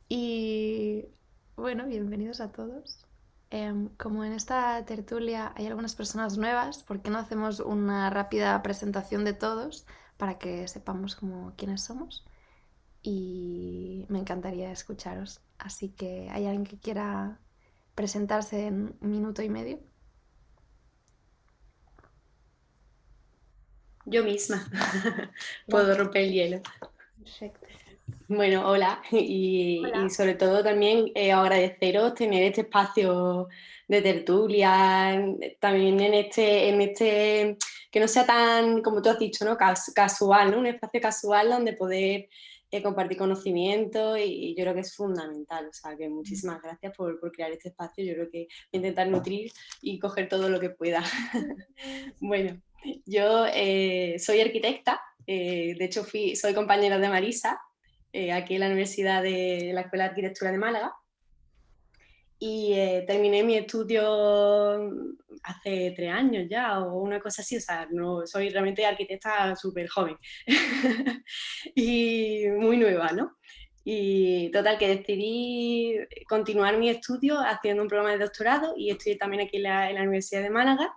Y bueno, bienvenidos a todos. Como en esta tertulia hay algunas personas nuevas, ¿por qué no hacemos una rápida presentación de todos para que sepamos como quiénes somos? Y me encantaría escucharos. Así que, ¿hay alguien que quiera presentarse en un minuto y medio? Yo misma puedo Gracias. romper el hielo. Perfecto. Bueno, hola y Hola. sobre todo también agradeceros tener este espacio de tertulia, también en este que no sea tan, como tú has dicho, ¿no? Casual, ¿no? Un espacio casual donde poder compartir conocimiento y yo creo que es fundamental. O sea, que muchísimas gracias por crear este espacio. Yo creo que voy a intentar nutrir y coger todo lo que pueda. Bueno, yo soy arquitecta, de hecho soy compañera de Marisa, aquí en la Universidad de la Escuela de Arquitectura de Málaga, y terminé mi estudio hace 3 años ya, o una cosa así, o sea, no, soy realmente arquitecta súper joven y muy nueva, ¿no? Y total, que decidí continuar mi estudio haciendo un programa de doctorado y estoy también aquí en la Universidad de Málaga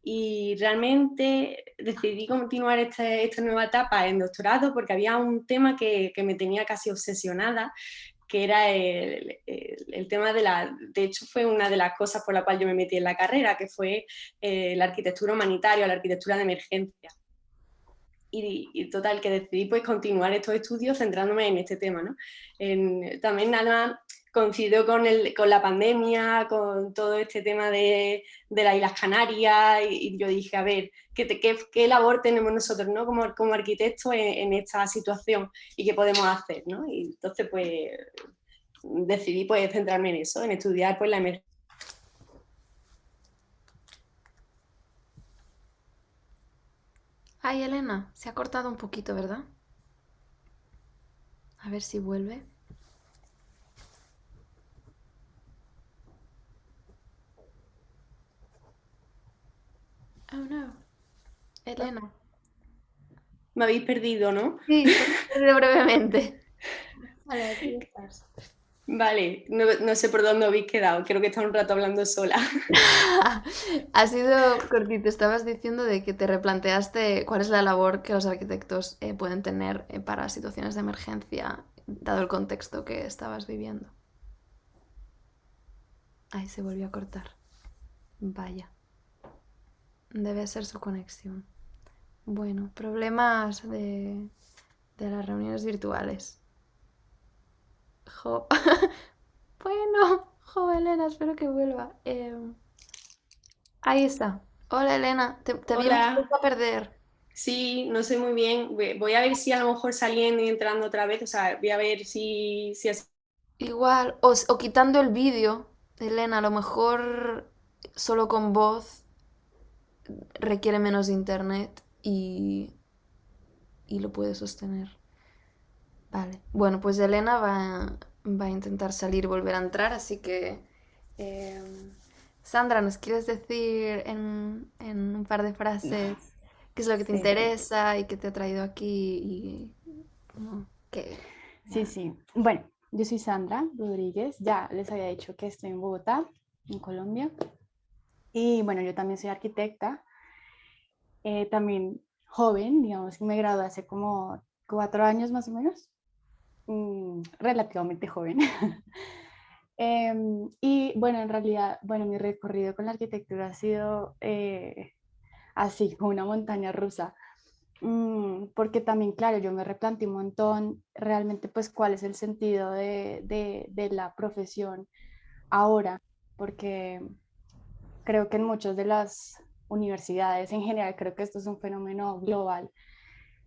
y realmente decidí continuar esta nueva etapa en doctorado porque había un tema que me tenía casi obsesionada, que era el tema de hecho fue una de las cosas por la cual yo me metí en la carrera, que fue la arquitectura humanitaria, la arquitectura de emergencia. Y total, que decidí pues continuar estos estudios centrándome en este tema, ¿no? También nada coincidió con la pandemia, con todo este tema de las Islas Canarias y yo dije, a ver, ¿qué labor tenemos nosotros, ¿no? Como arquitectos en esta situación y qué podemos hacer, ¿no? Y entonces pues decidí pues centrarme en eso, en estudiar pues la emergencia. Ay, Elena, se ha cortado un poquito, ¿verdad? A ver si vuelve. Oh no. Elena. Me habéis perdido, ¿no? Sí, te he perdido brevemente. Vale, aquí estás. Vale, no, no sé por dónde habéis quedado, creo que está un rato hablando sola. Ha sido cortito. Estabas diciendo de que te replanteaste cuál es la labor que los arquitectos pueden tener para situaciones de emergencia, dado el contexto que estabas viviendo. Ahí se volvió a cortar. Vaya, debe ser su conexión. Bueno, problemas de las reuniones virtuales. Jo. Bueno, jo, Elena, espero que vuelva. Ahí está. Hola, Elena. Te habíamos Hola, vuelto a perder. sí, no sé muy bien. Voy a ver si a lo mejor saliendo y entrando otra vez. O sea, voy a ver si así. Igual, o quitando el vídeo, Elena, a lo mejor solo con voz requiere menos de internet y lo puede sostener. Vale. Bueno, pues Elena va a intentar salir y volver a entrar, así que... Sandra, ¿nos quieres decir en un par de frases qué es lo que te Sí, interesa y qué te ha traído aquí y ¿no? qué? sí, sí. Bueno, yo soy Sandra Rodríguez. Ya les había dicho que estoy en Bogotá, en Colombia. Y bueno, yo también soy arquitecta, también joven, digamos que me gradué hace como 4 años más o menos, relativamente joven. Y bueno, en realidad, bueno, mi recorrido con la arquitectura ha sido así, como una montaña rusa. Porque también, claro, yo me replanteé un montón realmente pues cuál es el sentido de la profesión ahora, porque creo que en muchas de las universidades en general, creo que esto es un fenómeno global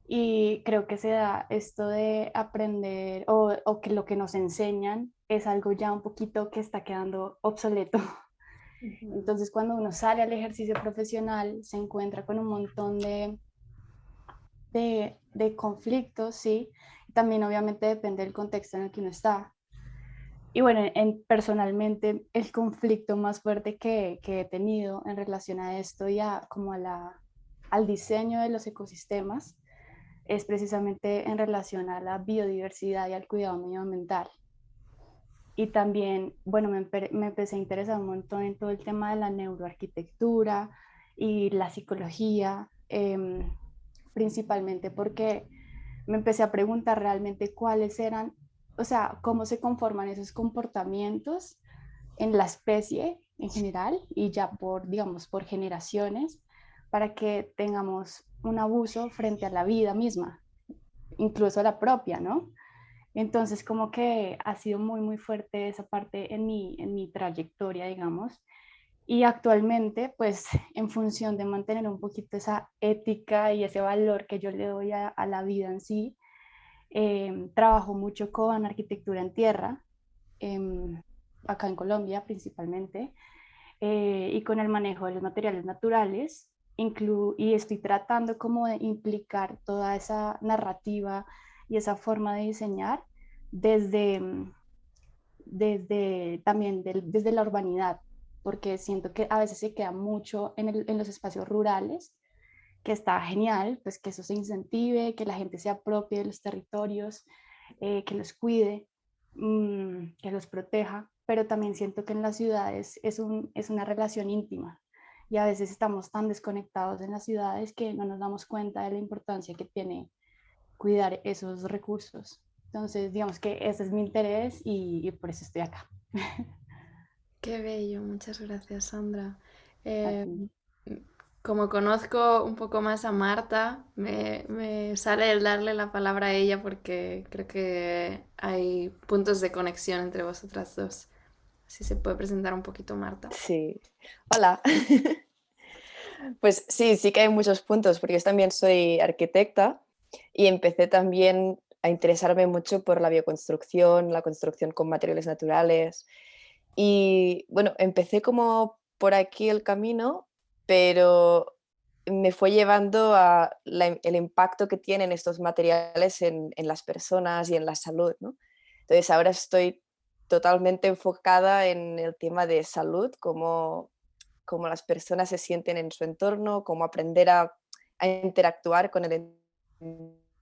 y creo que se da esto de aprender o que lo que nos enseñan es algo ya un poquito que está quedando obsoleto. Ujú. Entonces, cuando uno sale al ejercicio profesional, se encuentra con un montón de conflictos, sí. También obviamente depende del contexto en el que uno está. Y bueno, personalmente el conflicto más fuerte que he tenido en relación a esto y como al diseño de los ecosistemas es precisamente en relación a la biodiversidad y al cuidado medioambiental. y también, bueno, me empecé a interesar un montón en todo el tema de la neuroarquitectura y la psicología, principalmente porque me empecé a preguntar realmente cuáles eran, o sea, cómo se conforman esos comportamientos en la especie en general y ya por, digamos, por generaciones, para que tengamos un abuso frente a la vida misma, incluso la propia, ¿no? Entonces, como que ha sido muy, muy fuerte esa parte en mi trayectoria, digamos. Y actualmente, pues, en función de mantener un poquito esa ética y ese valor que yo le doy a la vida en sí, trabajo mucho con arquitectura en tierra, em, acá en Colombia principalmente, y con el manejo de los materiales naturales. Y estoy tratando como de implicar toda esa narrativa y esa forma de diseñar desde, desde la urbanidad, porque siento que a veces se queda mucho en los espacios rurales, que está genial, pues que eso se incentive, que la gente se apropie de los territorios, que los cuide, que los proteja, pero también siento que en las ciudades es una relación íntima y a veces estamos tan desconectados en las ciudades que no nos damos cuenta de la importancia que tiene cuidar esos recursos. Entonces, digamos que ese es mi interés y por eso estoy acá. Qué bello, muchas gracias, Sandra. A Eh, ti. Como conozco un poco más a Marta, me sale el darle la palabra a ella porque creo que hay puntos de conexión entre vosotras dos. Así se puede presentar un poquito Marta. Sí. Hola. Pues sí, sí que hay muchos puntos, porque yo también soy arquitecta y empecé también a interesarme mucho por la bioconstrucción, la construcción con materiales naturales. Y bueno, empecé como por aquí el camino, pero me fue llevando a el impacto que tienen estos materiales en las personas y en la salud, ¿no? Entonces ahora estoy totalmente enfocada en el tema de salud, cómo las personas se sienten en su entorno, cómo aprender a interactuar con el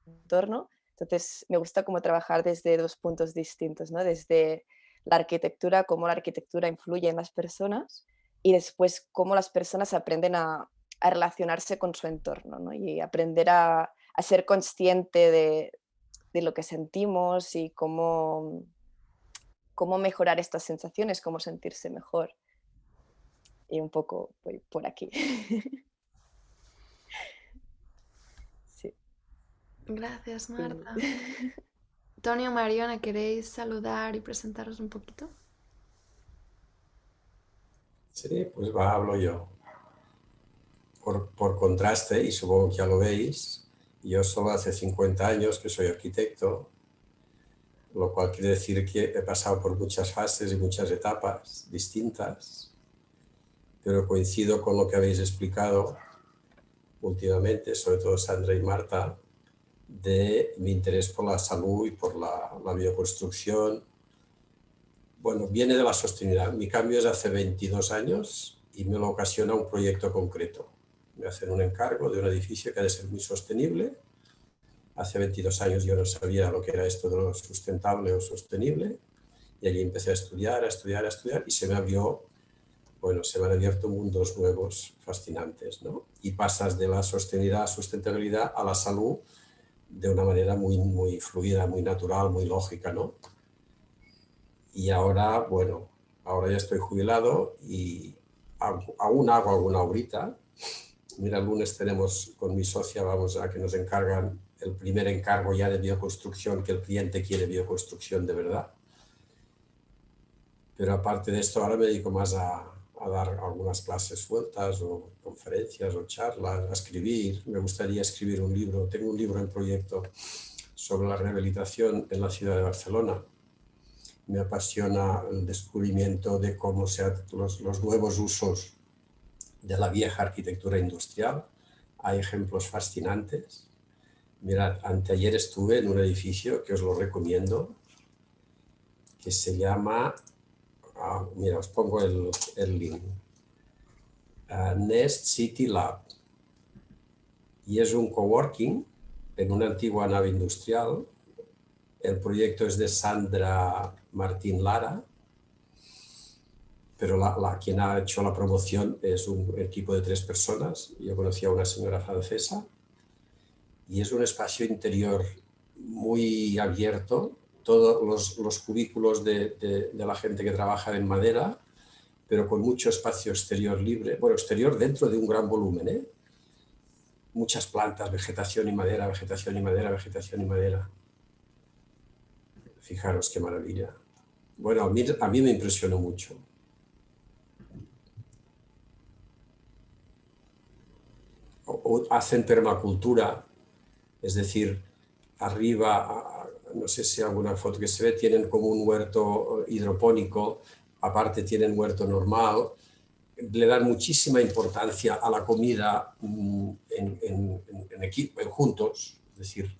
entorno. Entonces, me gusta como trabajar desde dos puntos distintos, ¿no? Desde la arquitectura, cómo la arquitectura influye en las personas y después cómo las personas aprenden a relacionarse con su entorno, ¿no? Y aprender a ser consciente de lo que sentimos y cómo mejorar estas sensaciones, cómo sentirse mejor. Y un poco voy por aquí. Sí. Gracias, Y- Marta. Tony o Mariona, ¿queréis saludar y presentaros un poquito? Sí, pues va, hablo yo. Por contraste, y supongo que ya lo veis, yo solo hace 50 años que soy arquitecto, lo cual quiere decir que he pasado por muchas fases y muchas etapas distintas, pero coincido con lo que habéis explicado últimamente, sobre todo Sandra y Marta, de mi interés por la salud y por la bioconstrucción. Bueno, viene de la sostenibilidad. Mi cambio es hace 22 años y me lo ocasiona un proyecto concreto. Me hacen un encargo de un edificio que ha de ser muy sostenible. Hace 22 años yo no sabía lo que era esto de lo sustentable o sostenible y allí empecé a estudiar, a estudiar, a estudiar y se me han abierto mundos nuevos fascinantes, ¿no? Y pasas de la sostenibilidad, sustentabilidad a la salud de una manera muy, muy fluida, muy natural, muy lógica, ¿no? Y ahora, bueno, ahora ya estoy jubilado y aún hago alguna obrita. Mira, el lunes tenemos con mi socia, vamos a que nos encargan el primer encargo ya de bioconstrucción, que el cliente quiere bioconstrucción de verdad. Pero aparte de esto, ahora me dedico más a dar algunas clases sueltas o conferencias o charlas, a escribir. Me gustaría escribir un libro. Tengo un libro en proyecto sobre la rehabilitación en la ciudad de Barcelona. Me apasiona el descubrimiento de cómo los nuevos usos de la vieja arquitectura industrial. Hay ejemplos fascinantes. Mirad, anteayer estuve en un edificio que os lo recomiendo, que se llama, mira, os pongo el link, Nest City Lab. Y es un coworking en una antigua nave industrial El proyecto es de Sandra Martín Lara, pero quien ha hecho la promoción es un equipo de 3 personas. Yo conocí a una señora francesa y es un espacio interior muy abierto, todos los cubículos de la gente que trabaja en madera, pero con mucho espacio exterior libre, bueno, exterior dentro de un gran volumen, ¿eh? Muchas plantas, vegetación y madera, vegetación y madera, vegetación y madera. Fijaros qué maravilla. Bueno, a mí me impresionó mucho. O hacen permacultura, es decir, arriba, no sé si alguna foto que se ve, tienen como un huerto hidropónico, aparte tienen huerto normal, le dan muchísima importancia a la comida juntos, es decir,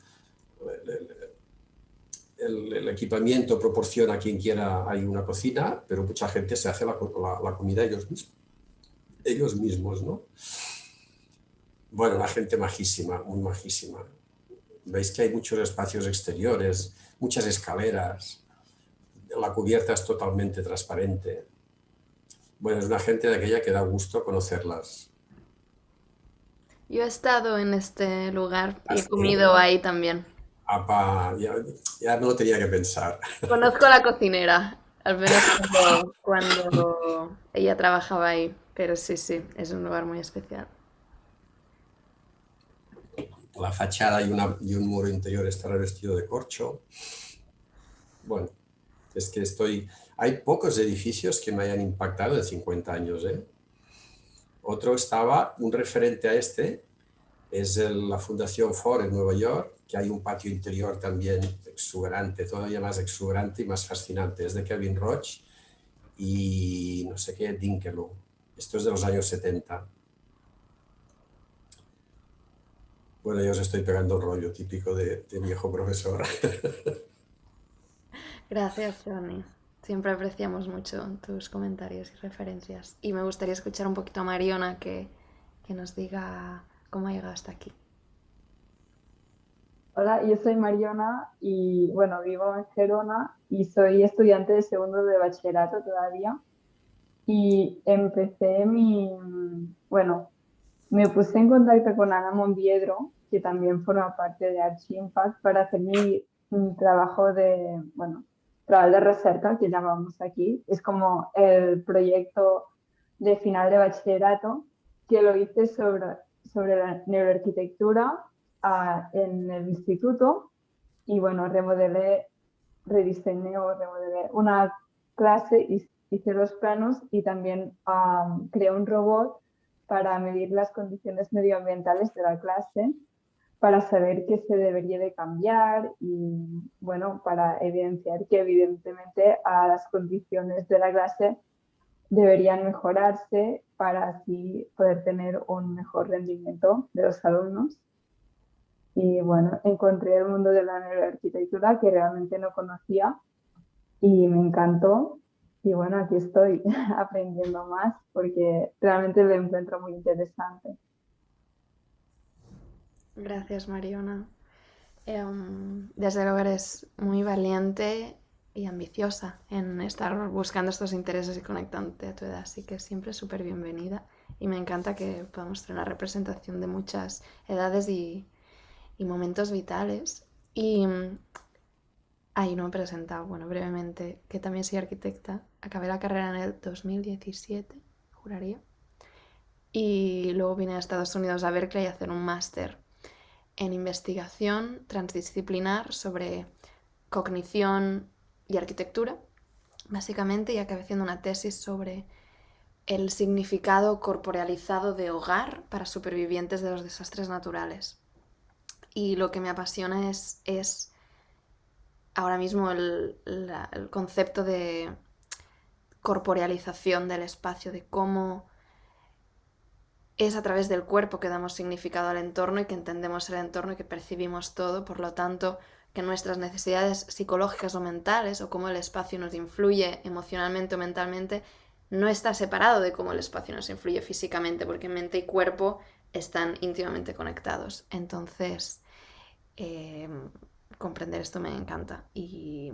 el equipamiento proporciona a quien quiera, hay una cocina, pero mucha gente se hace la comida ellos mismos, ¿no? Bueno, la gente majísima, muy majísima. Veis que hay muchos espacios exteriores, muchas escaleras, la cubierta es totalmente transparente. Bueno, es una gente de aquella que da gusto conocerlas. Yo he estado en este lugar y he Así, comido ahí también. ya no lo tenía que pensar. Conozco a la cocinera, al menos cuando ella trabajaba ahí, pero sí, sí, es un lugar muy especial. La fachada y un muro interior está revestido de corcho. Bueno, es que hay pocos edificios que me hayan impactado en 50 años, ¿eh? Otro un referente a este, es la Fundación Ford en Nueva York, que hay un patio interior también exuberante, todavía más exuberante y más fascinante. Es de Kevin Roach y no sé qué, Dinkeloo. Esto es de los años 70. Bueno, yo os estoy pegando el rollo típico de viejo profesor. Gracias, Johnny. Siempre apreciamos mucho tus comentarios y referencias. Y me gustaría escuchar un poquito a Mariona que nos diga cómo ha llegado hasta aquí. Hola, yo soy Mariona y bueno, vivo en Gerona y soy estudiante de segundo de bachillerato todavía. Y bueno, me puse en contacto con Ana Monviedro, que también forma parte de Arch Impact, para hacer mi trabajo trabajo de recerca, que llamamos aquí. Es como el proyecto de final de bachillerato, que lo hice sobre la neuroarquitectura en el instituto. Y bueno, rediseñé o remodelé una clase, hice los planos y también creé un robot para medir las condiciones medioambientales de la clase, para saber qué se debería de cambiar y, bueno, para evidenciar que evidentemente a las condiciones de la clase deberían mejorarse para así poder tener un mejor rendimiento de los alumnos. Y bueno, encontré el mundo de la neuroarquitectura que realmente no conocía y me encantó. Y bueno, aquí estoy aprendiendo más porque realmente lo encuentro muy interesante. Gracias, Mariona. Desde luego eres muy valiente y ambiciosa en estar buscando estos intereses y conectándote a tu edad, así que siempre súper bienvenida. Y me encanta que podamos tener una representación de muchas edades y momentos vitales. Y ahí no me he presentado, bueno, brevemente, que también soy arquitecta. Acabé la carrera en el 2017, juraría. Y luego vine a Estados Unidos a Berkeley a hacer un máster en investigación transdisciplinar sobre cognición y arquitectura, básicamente, y acabé haciendo una tesis sobre el significado corporealizado de hogar para supervivientes de los desastres naturales. Y lo que me apasiona es ahora mismo el concepto de corporealización del espacio, de cómo es a través del cuerpo que damos significado al entorno y que entendemos el entorno y que percibimos todo, por lo tanto, que nuestras necesidades psicológicas o mentales o cómo el espacio nos influye emocionalmente o mentalmente no está separado de cómo el espacio nos influye físicamente, porque mente y cuerpo están íntimamente conectados. Entonces, comprender esto me encanta. Y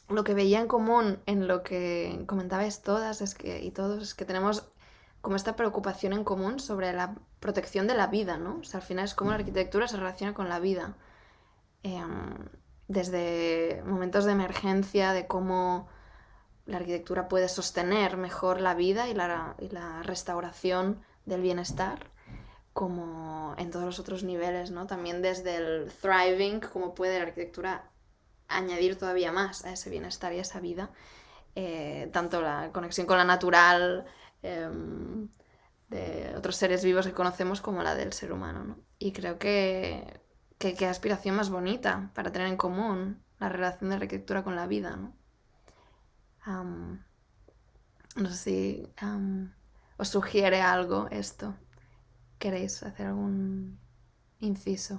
lo que veía en común en lo que comentabais todas y todos es que tenemos como esta preocupación en común sobre la protección de la vida, ¿no? O sea, al final es cómo la arquitectura se relaciona con la vida. Desde momentos de emergencia, de cómo la arquitectura puede sostener mejor la vida y la restauración del bienestar, como en todos los otros niveles, ¿no? También desde el thriving, cómo puede la arquitectura añadir todavía más a ese bienestar y a esa vida. Tanto la conexión con la natural, de otros seres vivos que conocemos, como la del ser humano, ¿no? Y creo que qué aspiración más bonita para tener en común la relación de la arquitectura con la vida, ¿no? No sé si os sugiere algo esto. ¿Queréis hacer algún inciso?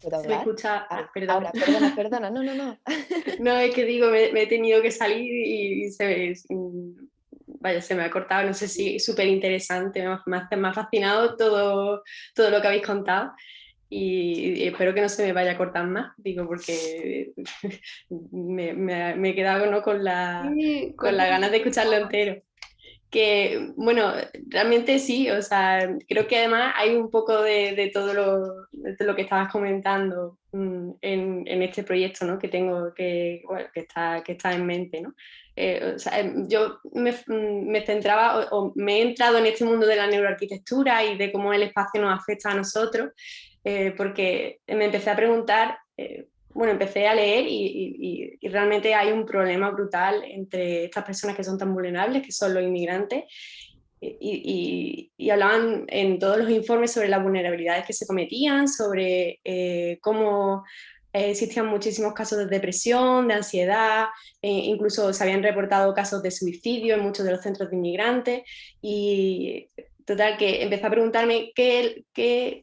¿Puedo Se me hablar? escucha, perdón. Ahora, perdona, no. No, es que digo, me he tenido que salir y vaya, se me ha cortado, no sé si es súper interesante, me ha fascinado todo lo que habéis contado y espero que no se me vaya a cortar más, digo, porque me he quedado, ¿no?, con Sí, con las ganas de escucharlo entero. Que, bueno, realmente sí, o sea, creo que además hay un poco de todo lo que estabas comentando en este proyecto, ¿no?, que tengo, bueno, que está en mente, ¿no? O sea, yo me centraba o me he entrado en este mundo de la neuroarquitectura y de cómo el espacio nos afecta a nosotros, porque me empecé a preguntar, bueno, empecé a leer y realmente hay un problema brutal entre estas personas que son tan vulnerables, que son los inmigrantes, y hablaban en todos los informes sobre las vulnerabilidades que se cometían, sobre cómo existían muchísimos casos de depresión, de ansiedad, incluso se habían reportado casos de suicidio en muchos de los centros de inmigrantes, y total, que empecé a preguntarme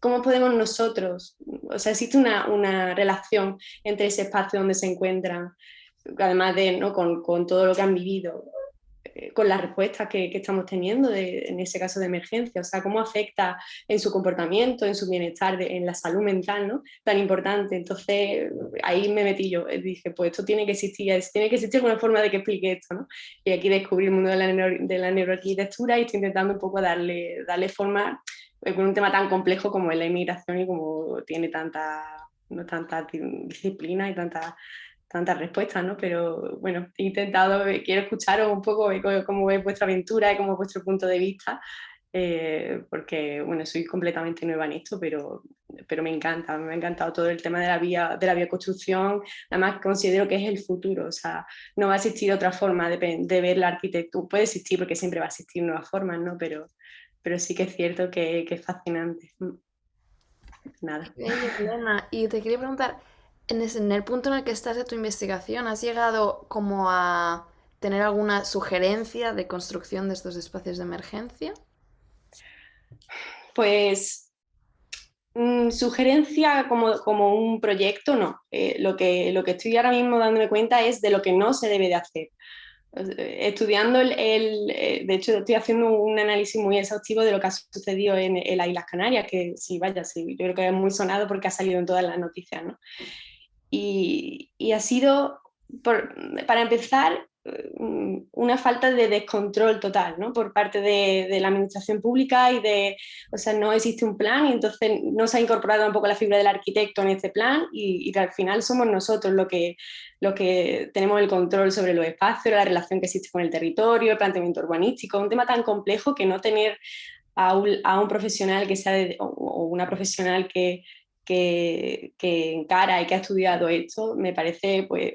cómo podemos nosotros, o sea, existe una relación entre ese espacio donde se encuentran, además de, ¿no?, con todo lo que han vivido, con las respuestas que estamos teniendo en ese caso de emergencia, o sea, cómo afecta en su comportamiento, en su bienestar, en la salud mental, ¿no?, tan importante. Entonces ahí me metí yo, dije, pues esto tiene que existir alguna forma de que explique esto, ¿no? Y aquí descubrí el mundo de la neuroarquitectura y estoy intentando un poco darle forma con un tema tan complejo como es la inmigración y como tiene tanta disciplina y tantas respuestas, ¿no? Pero bueno, he intentado, quiero escucharos un poco cómo es vuestra aventura y cómo es vuestro punto de vista, porque bueno, soy completamente nueva en esto, pero me encanta, me ha encantado todo el tema de la bioconstrucción. Además considero que es el futuro, o sea, no va a existir otra forma de ver la arquitectura, puede existir porque siempre va a existir nuevas formas, ¿no? Pero sí que es cierto que es fascinante. Nada. Qué bello, Elena. Y te quería preguntar, en el punto en el que estás de tu investigación, ¿has llegado como a tener alguna sugerencia de construcción de estos espacios de emergencia? Pues sugerencia como un proyecto, no. Lo que estoy ahora mismo dándome cuenta es de lo que no se debe de hacer. Estudiando de hecho estoy haciendo un análisis muy exhaustivo de lo que ha sucedido en las Islas Canarias, que sí, vaya, sí, yo creo que es muy sonado porque ha salido en todas las noticias, ¿no? Y ha sido, para empezar, una falta de descontrol total, ¿no?, por parte de la administración pública o sea, no existe un plan y entonces no se ha incorporado tampoco la figura del arquitecto en este plan y que al final somos nosotros los que tenemos el control sobre los espacios, la relación que existe con el territorio, el planteamiento urbanístico, un tema tan complejo que no tener a un profesional que sea o una profesional que encara y que ha estudiado esto, me parece pues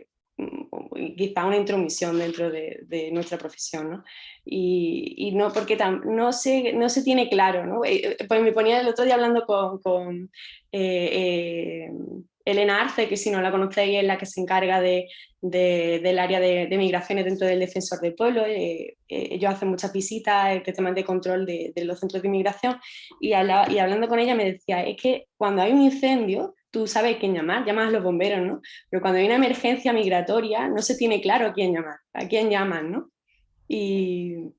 quizá una intromisión dentro de nuestra profesión, ¿no? Y no, porque no se tiene claro, ¿no? Pues me ponía el otro día hablando con Elena Arce, que si no la conocéis es la que se encarga del área de migraciones dentro del Defensor del Pueblo. Ellos hacen muchas visitas, temas de control de los centros de inmigración, y hablando con ella me decía, es que cuando hay un incendio, tú sabes a quién llamar, llamas a los bomberos, ¿no? Pero cuando hay una emergencia migratoria no se tiene claro a quién llamar, a quién llaman, ¿no? Y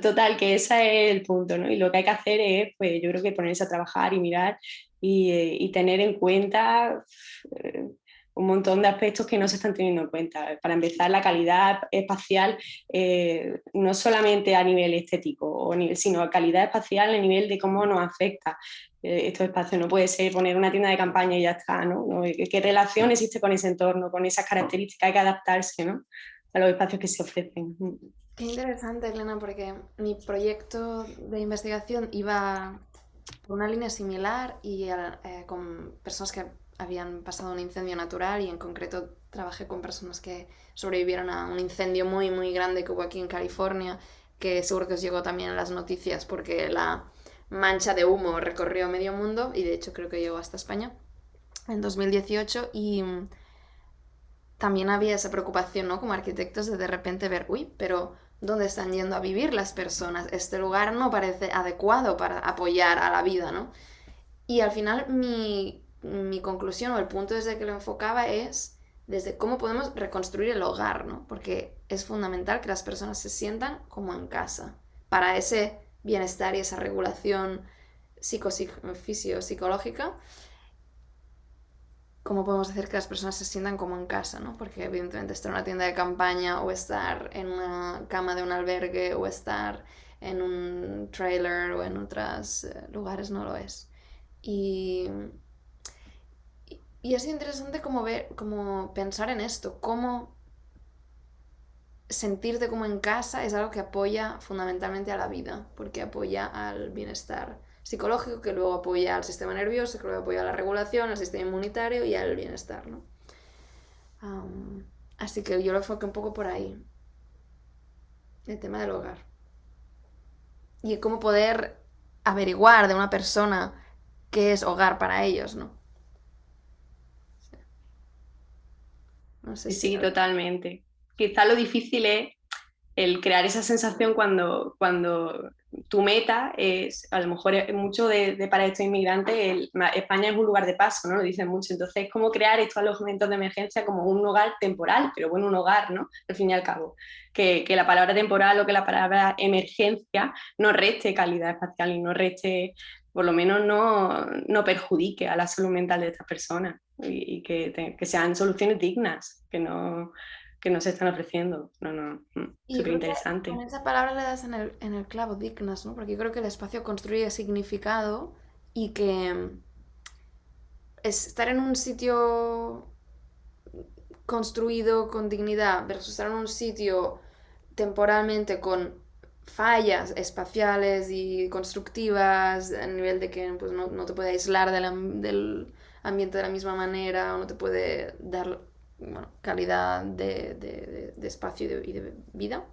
Total, que ese es el punto, ¿no? Y lo que hay que hacer es, pues yo creo que ponerse a trabajar y mirar y tener en cuenta un montón de aspectos que no se están teniendo en cuenta. Para empezar, la calidad espacial, no solamente a nivel estético, sino a calidad espacial a nivel de cómo nos afecta estos espacios. No puede ser poner una tienda de campaña y ya está, ¿no? ¿Qué relación existe con ese entorno, con esas características? Hay que adaptarse, ¿no?, a los espacios que se ofrecen. Qué interesante, Elena, porque mi proyecto de investigación iba por una línea similar y con personas que habían pasado un incendio natural, y en concreto trabajé con personas que sobrevivieron a un incendio muy, muy grande que hubo aquí en California, que seguro que os llegó también en las noticias porque la mancha de humo recorrió medio mundo y de hecho creo que llegó hasta España en 2018 y también había esa preocupación, ¿no? Como arquitectos de repente ver, uy, pero ¿dónde están yendo a vivir las personas? Este lugar no parece adecuado para apoyar a la vida, ¿no? Y al final mi conclusión o el punto desde que lo enfocaba es desde cómo podemos reconstruir el hogar, ¿no? Porque es fundamental que las personas se sientan como en casa para ese bienestar y esa regulación psicológica. ¿Cómo podemos hacer que las personas se sientan como en casa, ¿no? Porque evidentemente estar en una tienda de campaña o estar en una cama de un albergue o estar en un trailer o en otros lugares no lo es. Y, y ha sido interesante como pensar en esto, cómo sentirte como en casa es algo que apoya fundamentalmente a la vida, porque apoya al bienestar psicológico, que luego apoya al sistema nervioso, que luego apoya a la regulación, al sistema inmunitario y al bienestar, ¿no? Así que yo lo enfoqué un poco por ahí, el tema del hogar. Y cómo poder averiguar de una persona qué es hogar para ellos, ¿no? No sé si... Sí, totalmente. Quizá lo difícil es el crear esa sensación cuando tu meta es, a lo mejor es mucho para estos inmigrantes, España es un lugar de paso, ¿no? Lo dicen mucho. Entonces, ¿cómo crear estos alojamientos de emergencia como un hogar temporal? Pero bueno, un hogar, ¿no? Al fin y al cabo. Que la palabra temporal o que la palabra emergencia no reste calidad espacial y no reste, por lo menos no perjudique a la salud mental de estas personas y que sean soluciones dignas, que no se están ofreciendo. Y yo Súper creo que interesante. con esa palabra le das en el clavo, dignas, ¿no? Porque yo creo que el espacio construye significado y que estar en un sitio construido con dignidad versus estar en un sitio temporalmente con fallas espaciales y constructivas a nivel de que pues, no te puede aislar del ambiente de la misma manera o no te puede dar calidad de espacio y de vida,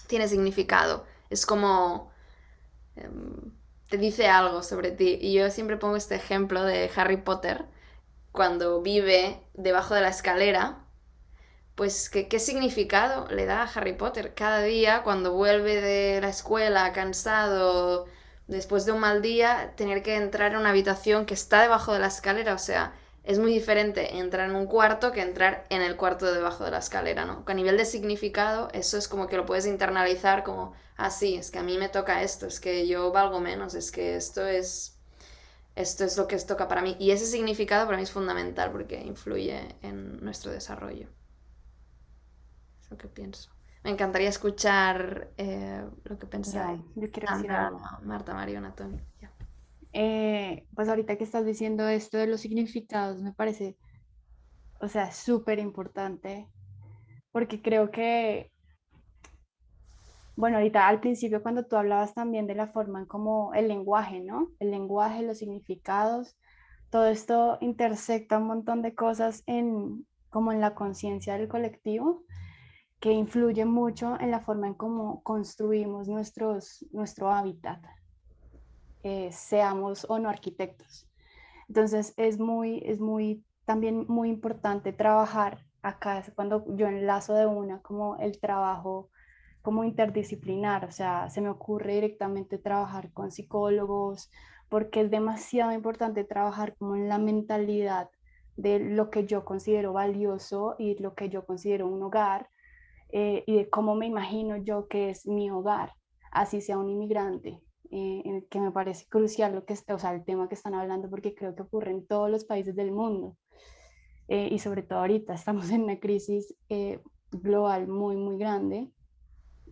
tiene significado. Es como... te dice algo sobre ti. Y yo siempre pongo este ejemplo de Harry Potter, cuando vive debajo de la escalera, pues ¿qué significado le da a Harry Potter? Cada día, cuando vuelve de la escuela cansado, después de un mal día, tener que entrar en una habitación que está debajo de la escalera, o sea, es muy diferente entrar en un cuarto que entrar en el cuarto de debajo de la escalera, ¿no? A nivel de significado, eso es como que lo puedes internalizar como, ah, sí, es que a mí me toca esto, es que yo valgo menos, es que esto es lo que toca para mí. Y ese significado para mí es fundamental porque influye en nuestro desarrollo. Es lo que pienso. Me encantaría escuchar lo que pensáis. Yo quiero decir Sandra, algo. Marta, Mariona, Tony. Ya. Pues ahorita que estás diciendo esto de los significados, me parece, o sea, súper importante, porque creo que, bueno, ahorita al principio cuando tú hablabas también de la forma en cómo el lenguaje, ¿no? El lenguaje, los significados, todo esto intersecta un montón de cosas como en la conciencia del colectivo, que influye mucho en la forma en cómo construimos nuestro hábitat, seamos o no arquitectos. Entonces también muy importante trabajar acá, es cuando yo enlazo de una como el trabajo como interdisciplinar, o sea, se me ocurre directamente trabajar con psicólogos, porque es demasiado importante trabajar como en la mentalidad de lo que yo considero valioso y lo que yo considero un hogar, y de cómo me imagino yo que es mi hogar. así sea un inmigrante, que me parece crucial lo que o sea, el tema que están hablando, porque creo que ocurre en todos los países del mundo. Y sobre todo ahorita estamos en una crisis global muy, muy grande,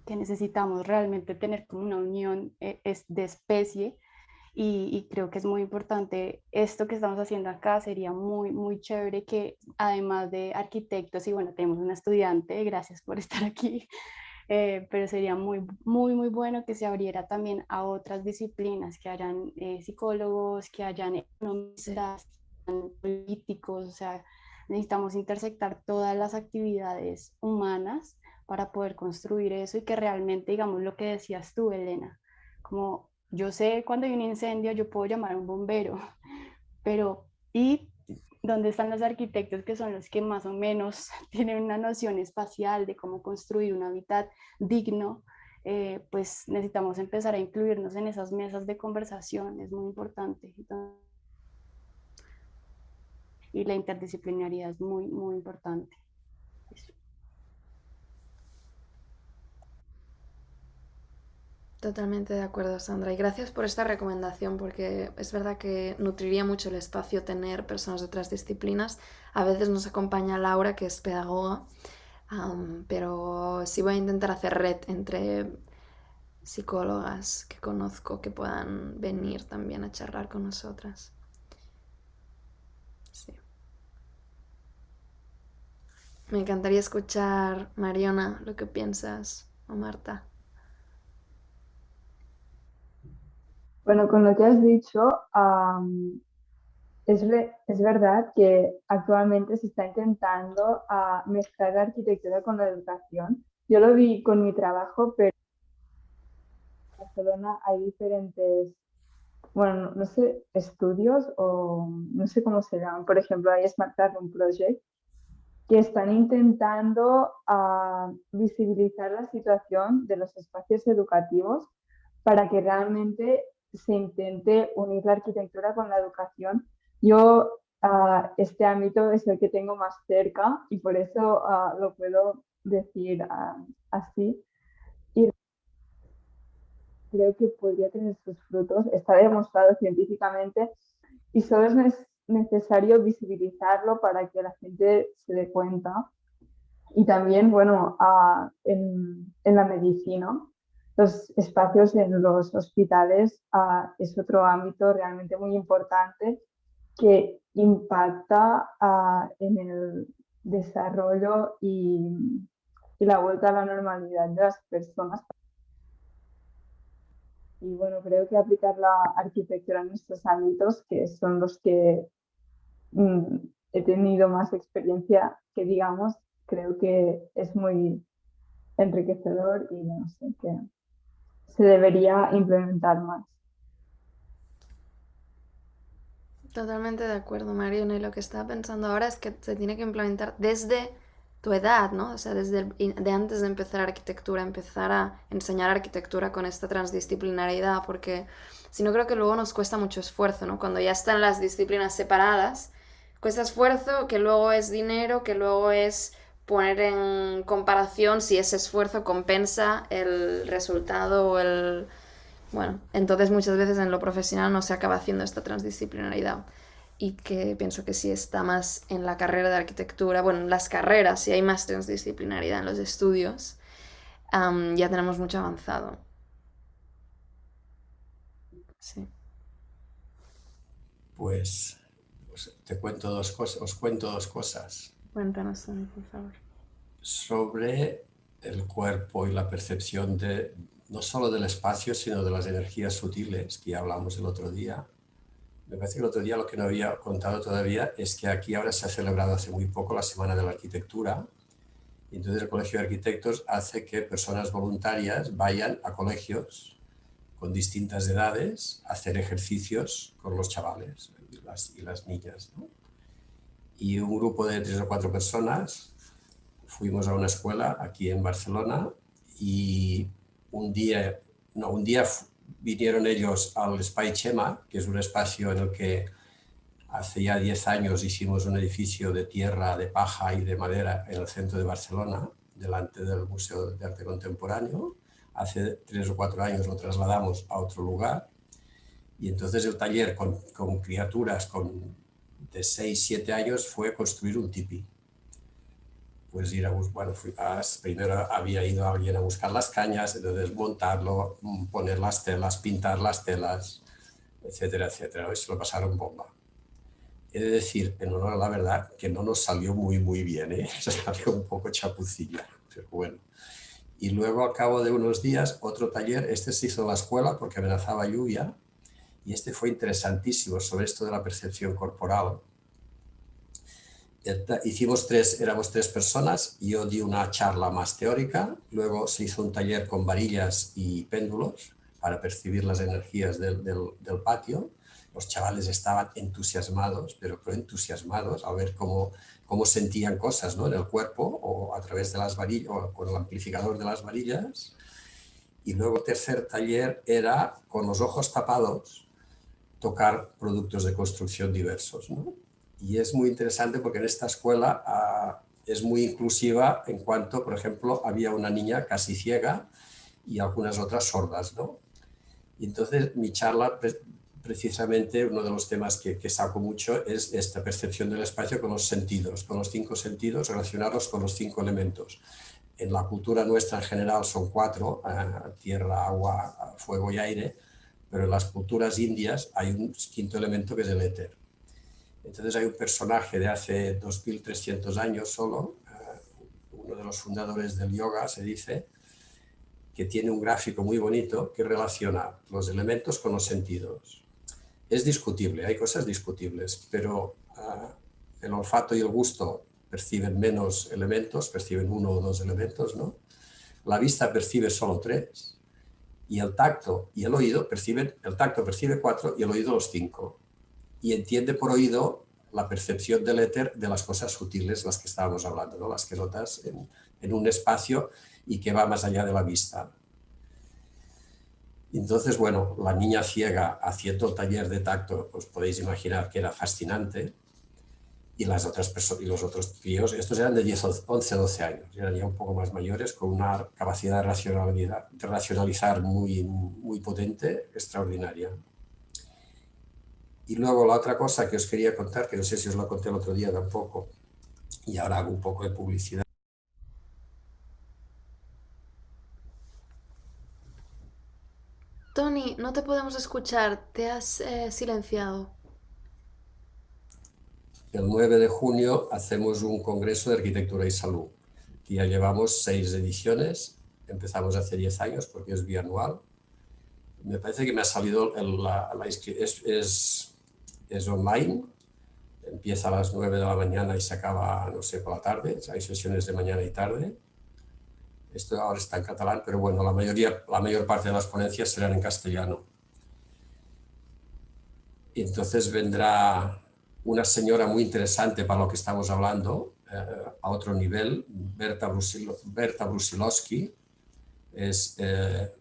que necesitamos realmente tener como una unión de especie, y creo que es muy importante esto que estamos haciendo acá. Sería muy, muy chévere que además de arquitectos, y bueno, tenemos una estudiante, gracias por estar aquí, pero sería muy, muy, muy bueno que se abriera también a otras disciplinas, que hayan psicólogos, que hayan economistas, políticos, o sea, necesitamos intersectar todas las actividades humanas para poder construir eso, y que realmente, digamos, lo que decías tú, Elena, como yo sé cuando hay un incendio, yo puedo llamar a un bombero, pero ¿y dónde están los arquitectos, que son los que más o menos tienen una noción espacial de cómo construir un hábitat digno? Pues necesitamos empezar a incluirnos en esas mesas de conversación, es muy importante. Y la interdisciplinaridad es muy, muy importante. Eso. Totalmente de acuerdo, Sandra. Y gracias por esta recomendación, porque es verdad que nutriría mucho el espacio tener personas de otras disciplinas. A veces nos acompaña Laura, que es pedagoga, pero sí voy a intentar hacer red entre psicólogas que conozco que puedan venir también a charlar con nosotras. Sí. Me encantaría escuchar, Mariona, lo que piensas, o Marta. Bueno, con lo que has dicho, es verdad que actualmente se está intentando mezclar la arquitectura con la educación. Yo lo vi con mi trabajo, pero en Barcelona hay diferentes, bueno, no sé, estudios o no sé cómo se llaman. Por ejemplo, hay Smart Classroom Project, que están intentando visibilizar la situación de los espacios educativos para que realmente se intente unir la arquitectura con la educación. Yo este ámbito es el que tengo más cerca y por eso lo puedo decir así. Y creo que podría tener sus frutos. Está demostrado científicamente y solo es necesario visibilizarlo para que la gente se dé cuenta. Y también, bueno, en la medicina, los espacios en los hospitales es otro ámbito realmente muy importante que impacta en el desarrollo y la vuelta a la normalidad de las personas. Y bueno, creo que aplicar la arquitectura en estos ámbitos, que son los que he tenido más experiencia, que digamos, creo que es muy enriquecedor y no sé, que se debería implementar más. Totalmente de acuerdo, Mariona. Y lo que estaba pensando ahora es que se tiene que implementar desde tu edad, ¿no? O sea, de antes de empezar arquitectura, empezar a enseñar arquitectura con esta transdisciplinaridad, porque si no creo que luego nos cuesta mucho esfuerzo, ¿no? Cuando ya están las disciplinas separadas, cuesta esfuerzo, que luego es dinero, que luego es poner en comparación si ese esfuerzo compensa el resultado o el... Bueno, entonces muchas veces en lo profesional no se acaba haciendo esta transdisciplinaridad, y que pienso que sí está más en la carrera de arquitectura, bueno, en las carreras sí hay más transdisciplinaridad en los estudios, ya tenemos mucho avanzado. Sí. Pues te cuento dos cosas, os cuento dos cosas. Cuéntanos, Tony, por favor. Sobre el cuerpo y la percepción de no solo del espacio, sino de las energías sutiles que ya hablamos el otro día. Me parece que el otro día lo que no había contado todavía es que aquí ahora se ha celebrado hace muy poco la Semana de la Arquitectura, y entonces el Colegio de Arquitectos hace que personas voluntarias vayan a colegios con distintas edades a hacer ejercicios con los chavales y las niñas, ¿no? Y un grupo de 3 o 4 personas fuimos a una escuela aquí en Barcelona, y un día vinieron ellos al Espai Chema, que es un espacio en el que hace ya 10 años hicimos un edificio de tierra, de paja y de madera en el centro de Barcelona, delante del Museo de Arte Contemporáneo. hace 3 o 4 años lo trasladamos a otro lugar y entonces el taller con criaturas de 6, 7 años fue construir un tipi. Pues ir a buscar, bueno, primero había ido alguien a buscar las cañas, entonces montarlo, poner las telas, pintar las telas, etcétera, etcétera. Y se lo pasaron bomba. He de decir, en honor a la verdad, que no nos salió muy bien, ¿eh? Se salió un poco chapucilla, pero bueno. Y luego, al cabo de unos días, otro taller, este se hizo en la escuela porque amenazaba lluvia, y este fue interesantísimo sobre esto de la percepción corporal. Éramos 3 personas, yo di una charla más teórica, luego se hizo un taller con varillas y péndulos para percibir las energías del patio. Los chavales estaban entusiasmados, pero entusiasmados al ver cómo sentían cosas, ¿no?, en el cuerpo o a través de las varillas o con el amplificador de las varillas. Y luego el tercer taller era, con los ojos tapados, tocar productos de construcción diversos, ¿no? Y es muy interesante porque en esta escuela es muy inclusiva en cuanto, por ejemplo, había una niña casi ciega y algunas otras sordas, ¿no? Y entonces mi charla, precisamente uno de los temas que saco mucho es esta percepción del espacio con los sentidos, con los 5 sentidos, relacionarlos con los 5 elementos. En la cultura nuestra en general son 4, tierra, agua, fuego y aire, pero en las culturas indias hay un 5º elemento que es el éter. Entonces hay un personaje de hace 2300 años solo, uno de los fundadores del yoga, se dice, que tiene un gráfico muy bonito que relaciona los elementos con los sentidos. Es discutible, hay cosas discutibles, pero el olfato y el gusto perciben menos elementos, perciben 1 o 2 elementos, ¿no? La vista percibe solo 3, y el tacto y el oído el tacto percibe 4 y el oído los 5. Y entiende por oído la percepción del éter de las cosas sutiles, las que estábamos hablando, ¿no?, las que notas en un espacio y que va más allá de la vista. Entonces, bueno, la niña ciega haciendo el taller de tacto, os podéis imaginar que era fascinante, y las otras personas y los otros críos, estos eran de 10, 11, 12 años, eran ya un poco más mayores, con una capacidad de racionalizar muy potente, extraordinaria. Y luego la otra cosa que os quería contar, que no sé si os la conté el otro día tampoco, y ahora hago un poco de publicidad. Tony, no te podemos escuchar, te has silenciado. El 9 de junio hacemos un congreso de arquitectura y salud, que ya llevamos 6 ediciones, empezamos hace 10 años porque es bianual. Me parece que me ha salido es online, empieza a las 9 de la mañana y se acaba, no sé, por la tarde, hay sesiones de mañana y tarde. Esto ahora está en catalán, pero bueno, la mayor parte de las ponencias serán en castellano. Y entonces vendrá una señora muy interesante para lo que estamos hablando, a otro nivel, Berta Brusilowski, es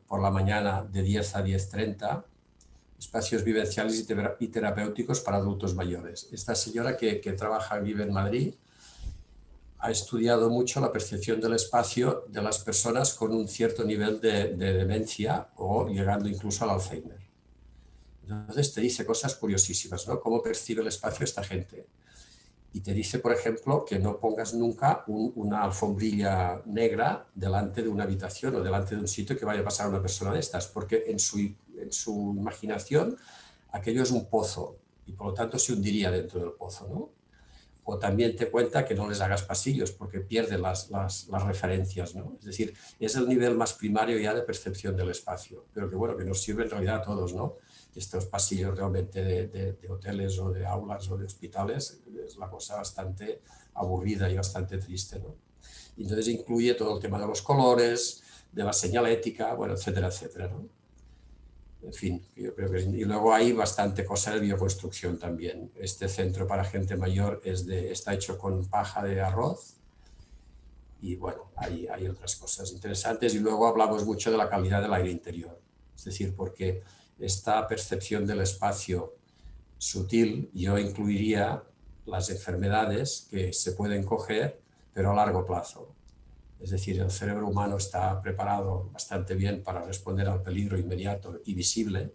por la mañana de 10 a 10:30, espacios vivenciales y terapéuticos para adultos mayores. Esta señora que trabaja y vive en Madrid ha estudiado mucho la percepción del espacio de las personas con un cierto nivel de demencia o llegando incluso al Alzheimer. Entonces te dice cosas curiosísimas, ¿no? Cómo percibe el espacio esta gente. Y te dice, por ejemplo, que no pongas nunca una alfombrilla negra delante de una habitación o delante de un sitio que vaya a pasar una persona de estas, porque en su imaginación aquello es un pozo y por lo tanto se hundiría dentro del pozo, ¿no? O también te cuenta que no les hagas pasillos porque pierden las referencias, ¿no? Es decir, es el nivel más primario ya de percepción del espacio, pero que bueno, que nos sirve en realidad a todos, ¿no? Estos pasillos realmente de hoteles o de aulas o de hospitales es la cosa bastante aburrida y bastante triste, ¿no? Y entonces incluye todo el tema de los colores, de la señalética, bueno, etcétera, etcétera, ¿no? En fin, yo creo que y luego hay bastante cosa de bioconstrucción también. Este centro para gente mayor está hecho con paja de arroz y bueno, hay otras cosas interesantes. Y luego hablamos mucho de la calidad del aire interior, es decir, porque esta percepción del espacio sutil, yo incluiría las enfermedades que se pueden coger, pero a largo plazo. Es decir, el cerebro humano está preparado bastante bien para responder al peligro inmediato y visible,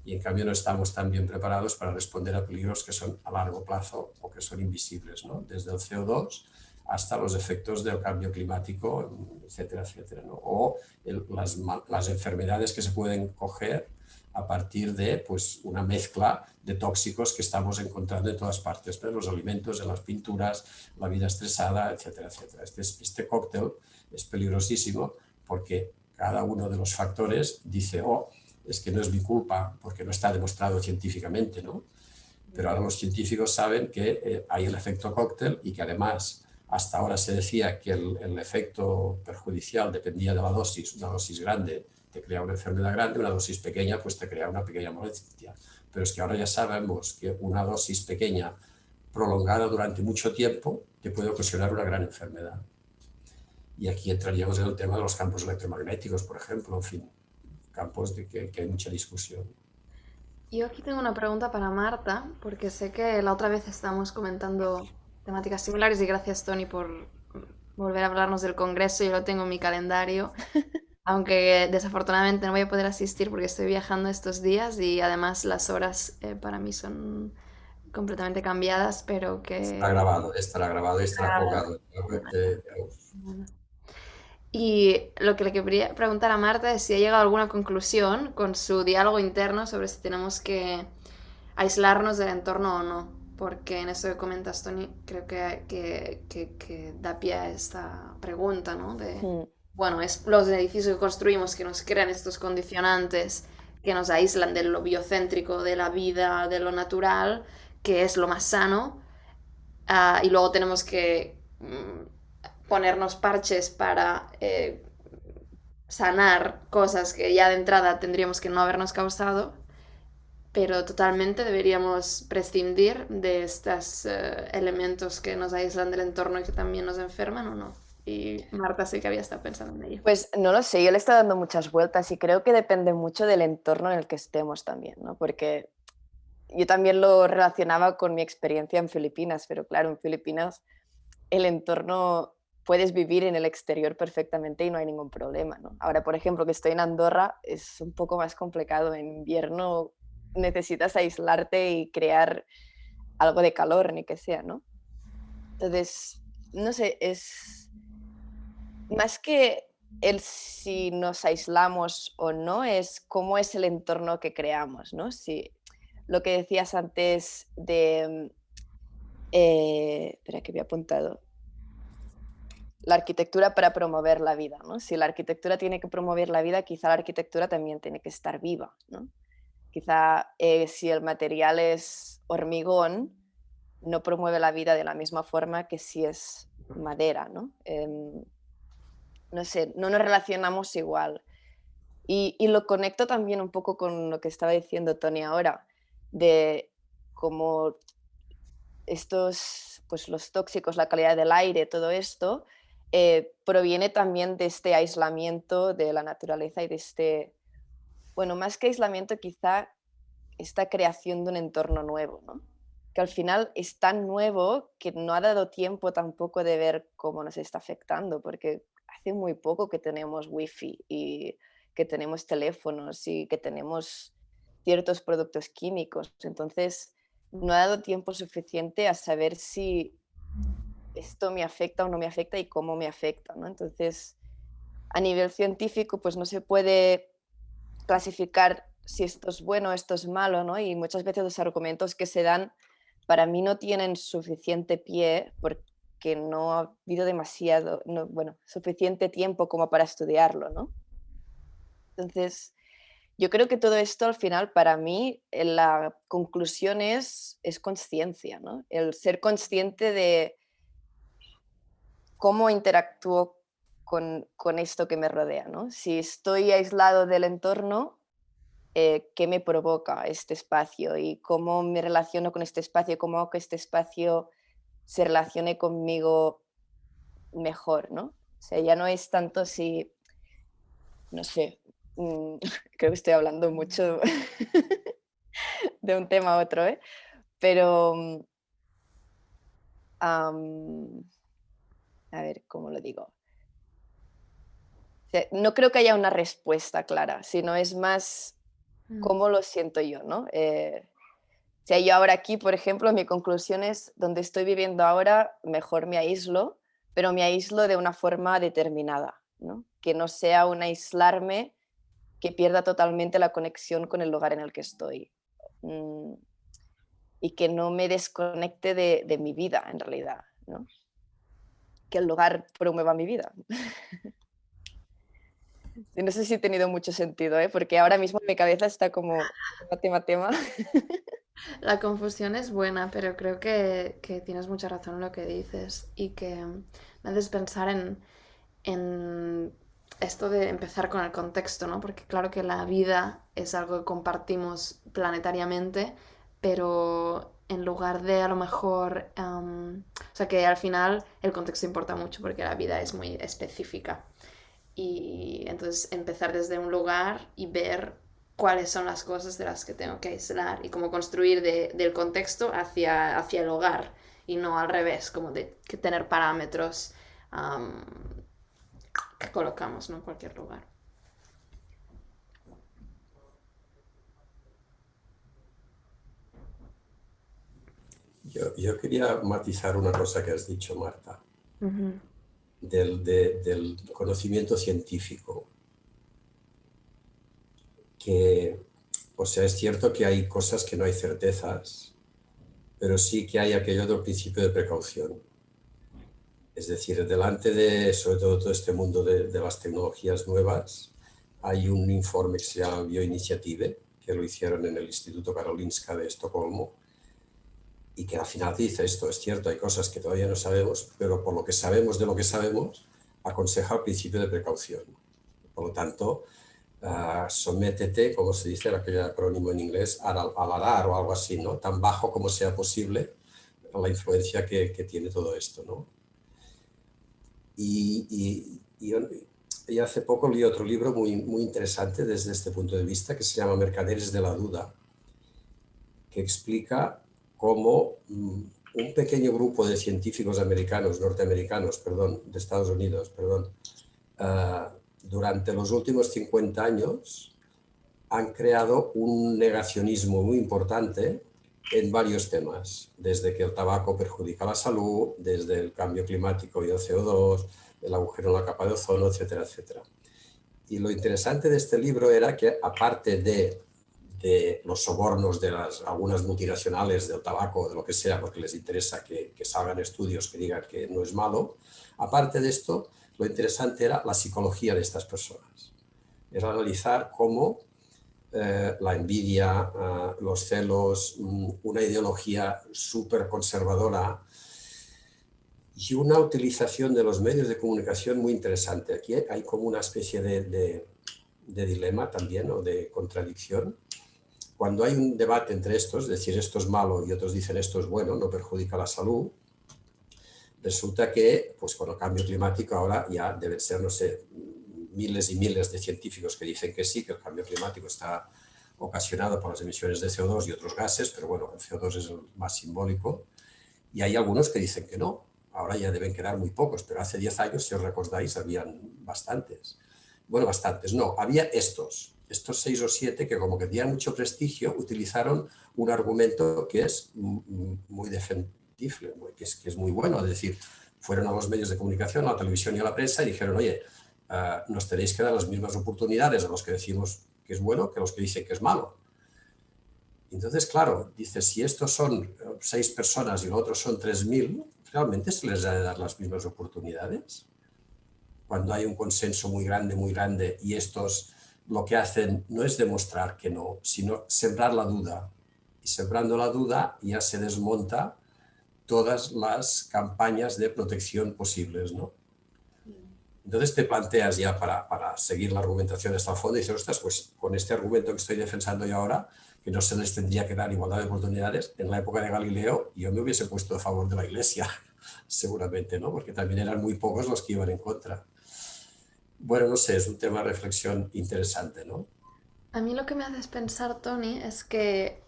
y en cambio no estamos tan bien preparados para responder a peligros que son a largo plazo o que son invisibles, ¿no? Desde el CO2 hasta los efectos del cambio climático, etcétera, etcétera, ¿no? O las enfermedades que se pueden coger a partir de pues, una mezcla de tóxicos que estamos encontrando en todas partes, ¿no? En los alimentos, en las pinturas, la vida estresada, etcétera, etcétera. Este cóctel es peligrosísimo porque cada uno de los factores dice, oh, es que no es mi culpa porque no está demostrado científicamente, ¿no? Pero ahora los científicos saben que hay el efecto cóctel y que además hasta ahora se decía que el efecto perjudicial dependía de la dosis. Una dosis grande te crea una enfermedad grande, una dosis pequeña pues te crea una pequeña molestia. Pero es que ahora ya sabemos que una dosis pequeña prolongada durante mucho tiempo te puede ocasionar una gran enfermedad. Y aquí entraríamos en el tema de los campos electromagnéticos, por ejemplo, en fin, campos de que hay mucha discusión. Yo aquí tengo una pregunta para Marta, porque sé que la otra vez estábamos comentando temáticas similares y gracias, Tony, por volver a hablarnos del Congreso. Yo lo tengo en mi calendario, aunque desafortunadamente no voy a poder asistir porque estoy viajando estos días y además las horas para mí son completamente cambiadas, pero que... Estará grabado y estará colgado en la web de AUS. Y lo que le quería preguntar a Marta es si ha llegado a alguna conclusión con su diálogo interno sobre si tenemos que aislarnos del entorno o no. Porque en eso que comentas, Tony, creo que da pie a esta pregunta, ¿no? De, bueno, es los edificios que construimos que nos crean estos condicionantes que nos aíslan de lo biocéntrico, de la vida, de lo natural, que es lo más sano. Y luego tenemos que ponernos parches para sanar cosas que ya de entrada tendríamos que no habernos causado, pero totalmente deberíamos prescindir de estos elementos que nos aíslan del entorno y que también nos enferman, ¿o no? Y Marta sí que había estado pensando en ello. Pues no lo sé, yo le he estado dando muchas vueltas y creo que depende mucho del entorno en el que estemos también, ¿no? Porque yo también lo relacionaba con mi experiencia en Filipinas, pero claro, en Filipinas el entorno puedes vivir en el exterior perfectamente y no hay ningún problema, ¿no? Ahora, por ejemplo, que estoy en Andorra, es un poco más complicado. En invierno necesitas aislarte y crear algo de calor, ni que sea, ¿no? Entonces, no sé, es más que el si nos aislamos o no, es cómo es el entorno que creamos, ¿no? Si lo que decías antes de... espera, que había apuntado. La arquitectura para promover la vida, ¿no? Si la arquitectura tiene que promover la vida, quizá la arquitectura también tiene que estar viva, ¿no? Quizá si el material es hormigón, no promueve la vida de la misma forma que si es madera, ¿no? No sé, no nos relacionamos igual. Y lo conecto también un poco con lo que estaba diciendo Tony ahora, de cómo estos, pues los tóxicos, la calidad del aire, todo esto, proviene también de este aislamiento de la naturaleza y de este, bueno, más que aislamiento, quizá esta creación de un entorno nuevo, ¿no? Que al final es tan nuevo que no ha dado tiempo tampoco de ver cómo nos está afectando, porque hace muy poco que tenemos wifi y que tenemos teléfonos y que tenemos ciertos productos químicos. Entonces, no ha dado tiempo suficiente a saber si esto me afecta o no me afecta y cómo me afecta, ¿no? Entonces, a nivel científico, pues no se puede clasificar si esto es bueno o esto es malo, ¿no? Y muchas veces los argumentos que se dan para mí no tienen suficiente pie porque no ha habido demasiado, no, bueno, suficiente tiempo como para estudiarlo, ¿no? Entonces, yo creo que todo esto al final para mí la conclusión es conciencia, ¿no? El ser consciente de cómo interactúo con esto que me rodea, ¿no? Si estoy aislado del entorno, qué me provoca este espacio y cómo me relaciono con este espacio, cómo hago que este espacio se relacione conmigo mejor, ¿no? O sea, ya no es tanto si, no sé, creo que estoy hablando mucho de un tema a otro, ¿eh? Pero, a ver, ¿cómo lo digo? O sea, no creo que haya una respuesta clara, sino es más Mm, cómo lo siento yo, ¿no? O sea, yo ahora aquí, por ejemplo, mi conclusión es, donde estoy viviendo ahora, mejor me aíslo, pero me aíslo de una forma determinada, ¿no? Que no sea un aislarme que pierda totalmente la conexión con el lugar en el que estoy. Mm, y que no me desconecte de mi vida, en realidad, ¿no? Que el lugar promueva mi vida. Y no sé si he tenido mucho sentido, ¿eh? Porque ahora mismo mi cabeza está como tema. La confusión es buena, pero creo que tienes mucha razón en lo que dices y que me haces pensar en esto de empezar con el contexto, ¿no? Porque claro que la vida es algo que compartimos planetariamente, pero en lugar de a lo mejor, o sea que al final el contexto importa mucho porque la vida es muy específica. Y entonces empezar desde un lugar y ver cuáles son las cosas de las que tengo que aislar y cómo construir del contexto hacia el hogar y no al revés, como de que tener parámetros um, que colocamos, ¿no? En cualquier lugar. Yo quería matizar una cosa que has dicho, Marta, Uh-huh. del conocimiento científico, que, o sea, es cierto que hay cosas que no hay certezas, pero sí que hay aquello del principio de precaución. Es decir, delante de, sobre todo este mundo de las tecnologías nuevas, hay un informe que se llama Bioinitiative, que lo hicieron en el Instituto Karolinska de Estocolmo, y que al final dice esto, es cierto, hay cosas que todavía no sabemos, pero por lo que sabemos de lo que sabemos, aconseja el principio de precaución. Por lo tanto, sométete, como se dice, aquel acrónimo en inglés, al radar o algo así, ¿no? Tan bajo como sea posible la influencia que tiene todo esto, ¿no? Y hace poco leí otro libro muy interesante desde este punto de vista que se llama Mercaderes de la Duda, que explica cómo un pequeño grupo de científicos norteamericanos, de Estados Unidos, durante los últimos 50 años han creado un negacionismo muy importante en varios temas, desde que el tabaco perjudica la salud, desde el cambio climático y el CO2, el agujero en la capa de ozono, etcétera, etcétera. Y lo interesante de este libro era que, aparte de los sobornos de algunas multinacionales del tabaco o de lo que sea, porque les interesa que salgan estudios que digan que no es malo, aparte de esto, lo interesante era la psicología de estas personas. Era analizar cómo la envidia, los celos, una ideología súper conservadora y una utilización de los medios de comunicación muy interesante. Aquí hay como una especie de dilema también o de contradicción. Cuando hay un debate entre estos, es decir, esto es malo y otros dicen esto es bueno, no perjudica la salud, resulta que pues con el cambio climático ahora ya deben ser, no sé, miles y miles de científicos que dicen que sí, que el cambio climático está ocasionado por las emisiones de CO2 y otros gases, pero bueno, el CO2 es el más simbólico, y hay algunos que dicen que no, ahora ya deben quedar muy pocos, pero hace 10 años, si os recordáis, habían bastantes. Bueno, bastantes, no, había estos 6 o 7 que como que tenían mucho prestigio, utilizaron un argumento que es muy defendible, que es muy bueno, es decir, fueron a los medios de comunicación, a la televisión y a la prensa y dijeron, oye, nos tenéis que dar las mismas oportunidades a los que decimos que es bueno que a los que dicen que es malo. Entonces, claro, dice, si estos son 6 personas y los otros son 3.000, ¿realmente se les ha de dar las mismas oportunidades? Cuando hay un consenso muy grande, y estos lo que hacen no es demostrar que no, sino sembrar la duda. Y sembrando la duda ya se desmonta todas las campañas de protección posibles, ¿no? Entonces te planteas ya para seguir la argumentación hasta el fondo y dices, ostras, pues con este argumento que estoy defensando yo ahora, que no se les tendría que dar igualdad de oportunidades, en la época de Galileo yo me hubiese puesto a favor de la Iglesia, seguramente, ¿no? Porque también eran muy pocos los que iban en contra. Bueno, no sé, es un tema de reflexión interesante, ¿no? A mí lo que me haces pensar, Tony, es que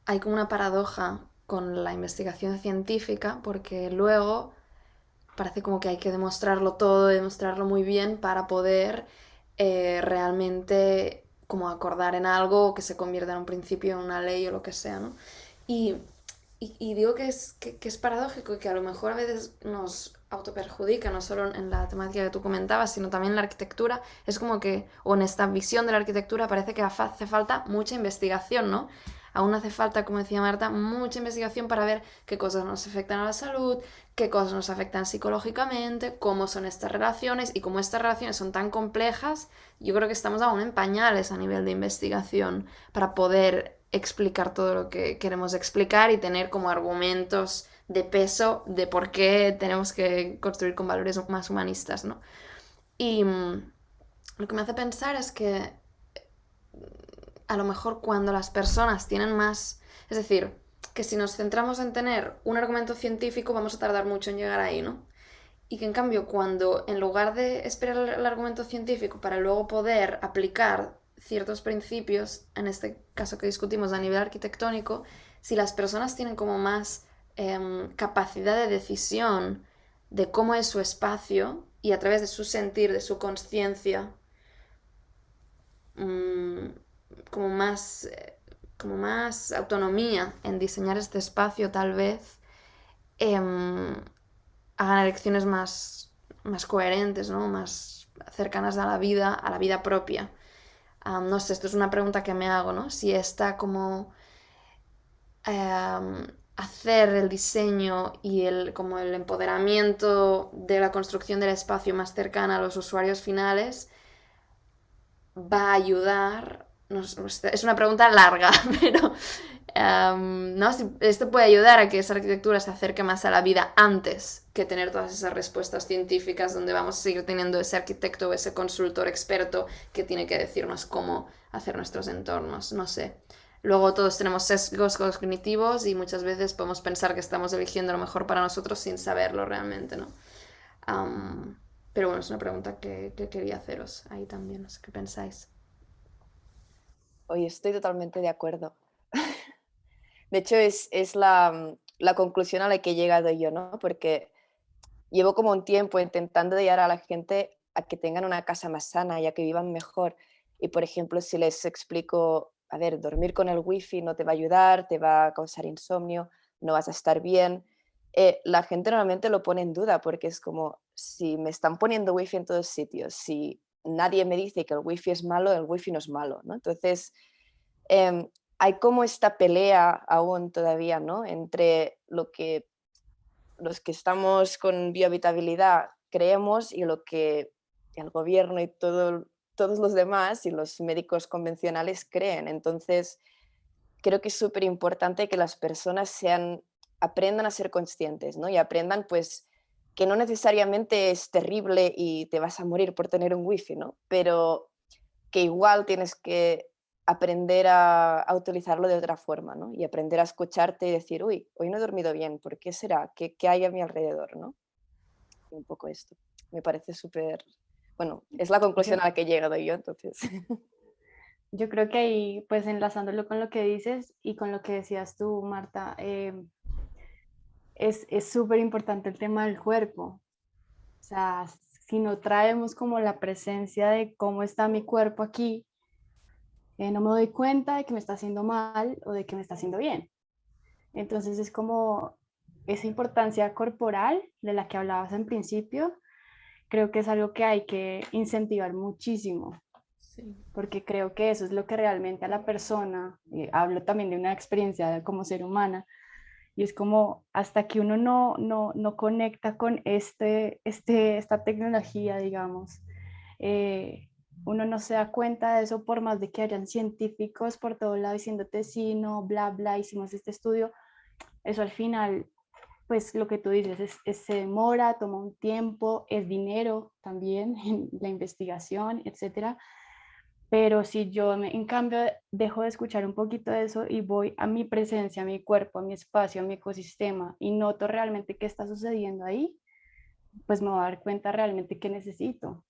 hay como una paradoja con la investigación científica porque luego parece como que hay que demostrarlo todo, demostrarlo muy bien para poder realmente como acordar en algo o que se convierta en un principio, en una ley o lo que sea, ¿no? Y, y digo que es paradójico y que a lo mejor a veces nos autoperjudica, no solo en la temática que tú comentabas, sino también en la arquitectura. Es como que, o en esta visión de la arquitectura, parece que hace falta mucha investigación, ¿no? Aún hace falta, como decía Marta, mucha investigación para ver qué cosas nos afectan a la salud, qué cosas nos afectan psicológicamente, cómo son estas relaciones, y como estas relaciones son tan complejas, yo creo que estamos aún en pañales a nivel de investigación para poder explicar todo lo que queremos explicar y tener como argumentos de peso de por qué tenemos que construir con valores más humanistas, ¿no? Y lo que me hace pensar es que a lo mejor cuando las personas tienen más... Es decir, que si nos centramos en tener un argumento científico vamos a tardar mucho en llegar ahí, ¿no? Y que en cambio cuando en lugar de esperar el argumento científico para luego poder aplicar ciertos principios, en este caso que discutimos a nivel arquitectónico, si las personas tienen como más capacidad de decisión de cómo es su espacio y a través de su sentir, de su conciencia, como más, como más autonomía en diseñar este espacio, tal vez hagan elecciones más coherentes, ¿no? Más cercanas a la vida propia. No sé, esto es una pregunta que me hago, ¿no? Si está como hacer el diseño y como el empoderamiento de la construcción del espacio más cercana a los usuarios finales va a ayudar. No, es una pregunta larga, pero ¿no? Si esto puede ayudar a que esa arquitectura se acerque más a la vida antes que tener todas esas respuestas científicas donde vamos a seguir teniendo ese arquitecto o ese consultor experto que tiene que decirnos cómo hacer nuestros entornos, no sé. Luego todos tenemos sesgos cognitivos y muchas veces podemos pensar que estamos eligiendo lo mejor para nosotros sin saberlo realmente, ¿no? Pero bueno, es una pregunta que quería haceros ahí también, no sé qué pensáis. Oye, estoy totalmente de acuerdo. De hecho, es la conclusión a la que he llegado yo, ¿no? Porque llevo como un tiempo intentando llevar a la gente a que tengan una casa más sana y a que vivan mejor. Y, por ejemplo, si les explico, a ver, dormir con el wifi no te va a ayudar, te va a causar insomnio, no vas a estar bien, la gente normalmente lo pone en duda porque es como, si me están poniendo wifi en todos sitios, si nadie me dice que el wifi es malo, el wifi no es malo, ¿no? Entonces, em, hay como esta pelea aún todavía, ¿no? Entre lo que los que estamos con biohabitabilidad creemos y lo que el gobierno y todos los demás y los médicos convencionales creen. Entonces, creo que es súper importante que las personas aprendan a ser conscientes, ¿no? Y aprendan, pues, que no necesariamente es terrible y te vas a morir por tener un wifi, ¿no? Pero que igual tienes que aprender a utilizarlo de otra forma, ¿no? Y aprender a escucharte y decir, uy, hoy no he dormido bien, ¿por qué será? ¿Qué hay a mi alrededor, no? Y un poco esto. Me parece súper, bueno, es la conclusión Yo, a la que he llegado yo, entonces. yo creo que ahí, pues enlazándolo con lo que dices y con lo que decías tú, Marta, es súper importante el tema del cuerpo. O sea, si no traemos como la presencia de cómo está mi cuerpo aquí, no me doy cuenta de que me está haciendo mal o de que me está haciendo bien. Entonces es como esa importancia corporal de la que hablabas en principio, creo que es algo que hay que incentivar muchísimo, Sí. porque creo que eso es lo que realmente a la persona, hablo también de una experiencia como ser humana, y es como hasta que uno no conecta con esta tecnología, digamos, uno no se da cuenta de eso por más de que hayan científicos por todo lado diciéndote sí, no, bla, bla, hicimos este estudio, eso al final, pues lo que tú dices, se demora, toma un tiempo, es dinero también en la investigación, etcétera. Pero si yo, en cambio, dejo de escuchar un poquito de eso y voy a mi presencia, a mi cuerpo, a mi espacio, a mi ecosistema y noto realmente qué está sucediendo ahí, pues me voy a dar cuenta realmente qué necesito.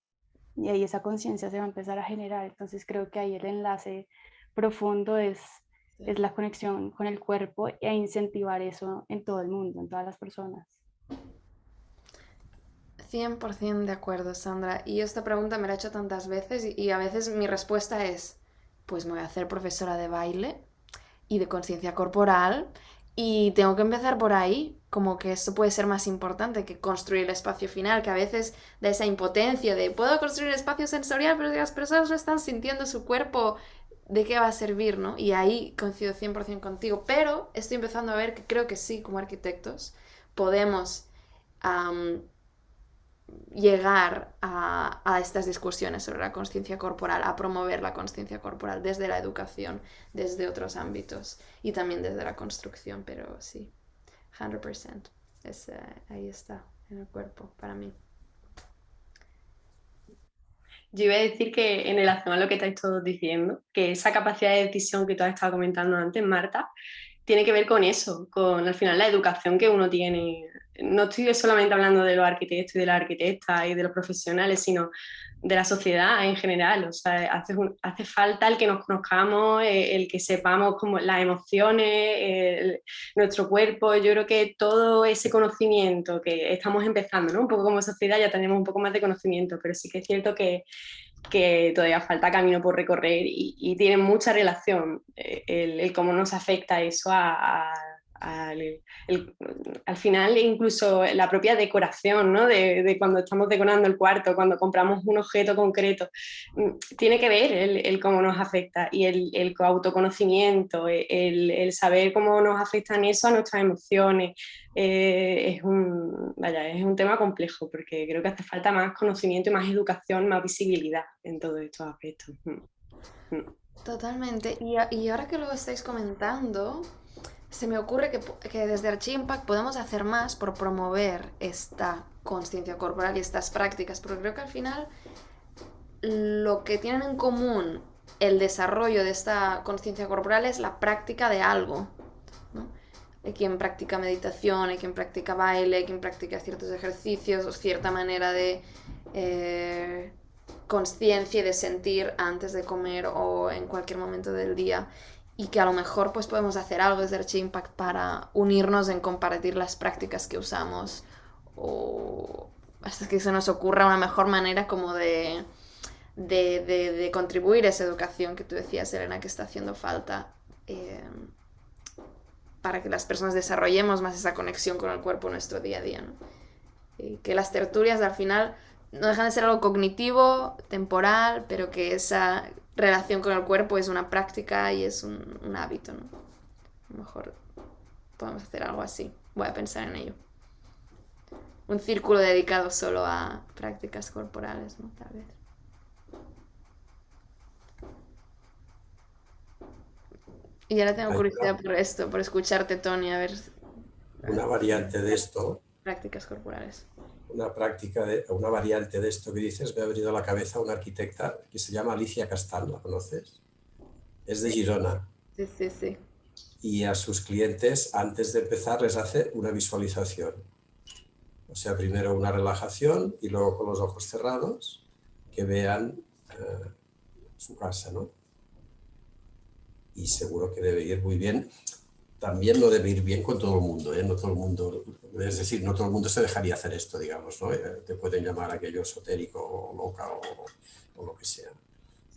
Y ahí esa conciencia se va a empezar a generar. Entonces creo que ahí el enlace profundo es la conexión con el cuerpo e incentivar eso en todo el mundo, en todas las personas. 100% de acuerdo, Sandra. Y esta pregunta me la he hecho tantas veces y a veces mi respuesta es, pues me voy a hacer profesora de baile y de conciencia corporal y tengo que empezar por ahí, como que esto puede ser más importante que construir el espacio final, que a veces da esa impotencia de puedo construir el espacio sensorial, pero si las personas no están sintiendo su cuerpo, ¿de qué va a servir, no? Y ahí coincido 100% contigo, pero estoy empezando a ver que creo que sí, como arquitectos, podemos um, llegar a estas discusiones sobre la conciencia corporal, a promover la conciencia corporal desde la educación, desde otros ámbitos y también desde la construcción, pero sí, 100%, ahí está, en el cuerpo, para mí. Yo iba a decir que en relación a lo que estáis todos diciendo, que esa capacidad de decisión que tú has estado comentando antes, Marta, tiene que ver con eso, con al final la educación que uno tiene. No estoy solamente hablando de los arquitectos y de las arquitectas y de los profesionales, sino de la sociedad en general. O sea, hace falta el que nos conozcamos, el que sepamos como las emociones, nuestro cuerpo. Yo creo que todo ese conocimiento que estamos empezando, ¿no? Un poco como sociedad ya tenemos un poco más de conocimiento, pero sí que es cierto que todavía falta camino por recorrer y tiene mucha relación el cómo nos afecta eso al final incluso la propia decoración, ¿no? de cuando estamos decorando el cuarto, cuando compramos un objeto concreto, tiene que ver el cómo nos afecta y el autoconocimiento, el saber cómo nos afectan eso a nuestras emociones. Es un tema complejo porque creo que hace falta más conocimiento y más educación, más visibilidad en todos estos aspectos. Totalmente. Y ahora que lo estáis comentando, se me ocurre que desde Archie Impact podemos hacer más por promover esta conciencia corporal y estas prácticas, porque creo que al final lo que tienen en común el desarrollo de esta conciencia corporal es la práctica de algo, ¿no? Hay quien practica meditación, hay quien practica baile, hay quien practica ciertos ejercicios o cierta manera de conciencia y de sentir antes de comer o en cualquier momento del día, y que a lo mejor pues podemos hacer algo desde Archie Impact para unirnos en compartir las prácticas que usamos o hasta que se nos ocurra una mejor manera como de contribuir a esa educación que tú decías, Elena, que está haciendo falta para que las personas desarrollemos más esa conexión con el cuerpo en nuestro día a día, ¿no? Y que las tertulias al final no dejan de ser algo cognitivo, temporal, pero que esa relación con el cuerpo es una práctica y es un hábito, ¿no? A lo mejor podemos hacer algo así. Voy a pensar en ello. Un círculo dedicado solo a prácticas corporales, ¿no? Tal vez. Y ahora tengo Hay curiosidad por esto, por escucharte, Tony, a ver. una variante de esto, Prácticas corporales. una variante de esto que dices, me ha venido a la cabeza una arquitecta que se llama Alicia Castán, ¿la conoces? Es de Girona. Sí, sí, sí. Y a sus clientes, antes de empezar, les hace una visualización. O sea, primero una relajación y luego con los ojos cerrados que vean su casa, ¿no? Y seguro que debe ir muy bien. También no debe ir bien con todo el mundo, ¿eh? No todo el mundo, es decir, no todo el mundo se dejaría hacer esto, digamos, ¿no? Te pueden llamar aquello esotérico o loca o lo que sea.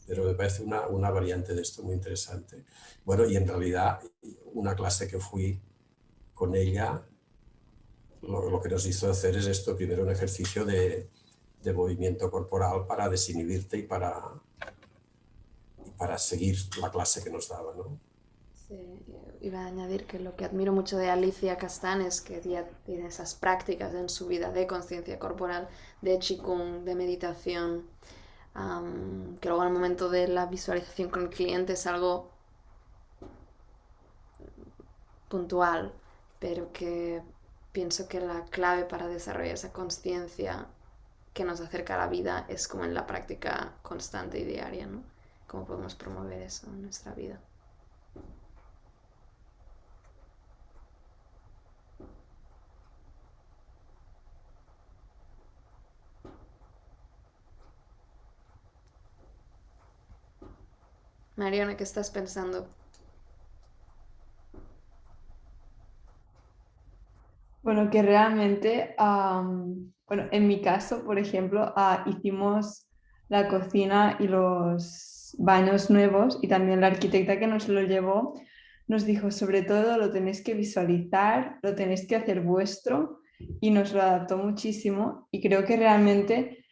Pero me parece una variante de esto muy interesante. Bueno, y en realidad una clase que fui con ella, lo que nos hizo hacer es esto, primero un ejercicio de movimiento corporal para desinhibirte y para seguir la clase que nos daba, ¿no? Sí, iba a añadir que lo que admiro mucho de Alicia Castán es que ella tiene esas prácticas en su vida de conciencia corporal, de Qigong, de meditación, que luego en el momento de la visualización con el cliente es algo puntual, pero que pienso que la clave para desarrollar esa conciencia que nos acerca a la vida es como en la práctica constante y diaria, ¿no? Cómo podemos promover eso en nuestra vida. Mariona, ¿qué estás pensando? Bueno, que realmente, bueno, en mi caso, por ejemplo, hicimos la cocina y los baños nuevos y también la arquitecta que nos lo llevó nos dijo, sobre todo lo tenéis que visualizar, lo tenéis que hacer vuestro y nos lo adaptó muchísimo y creo que realmente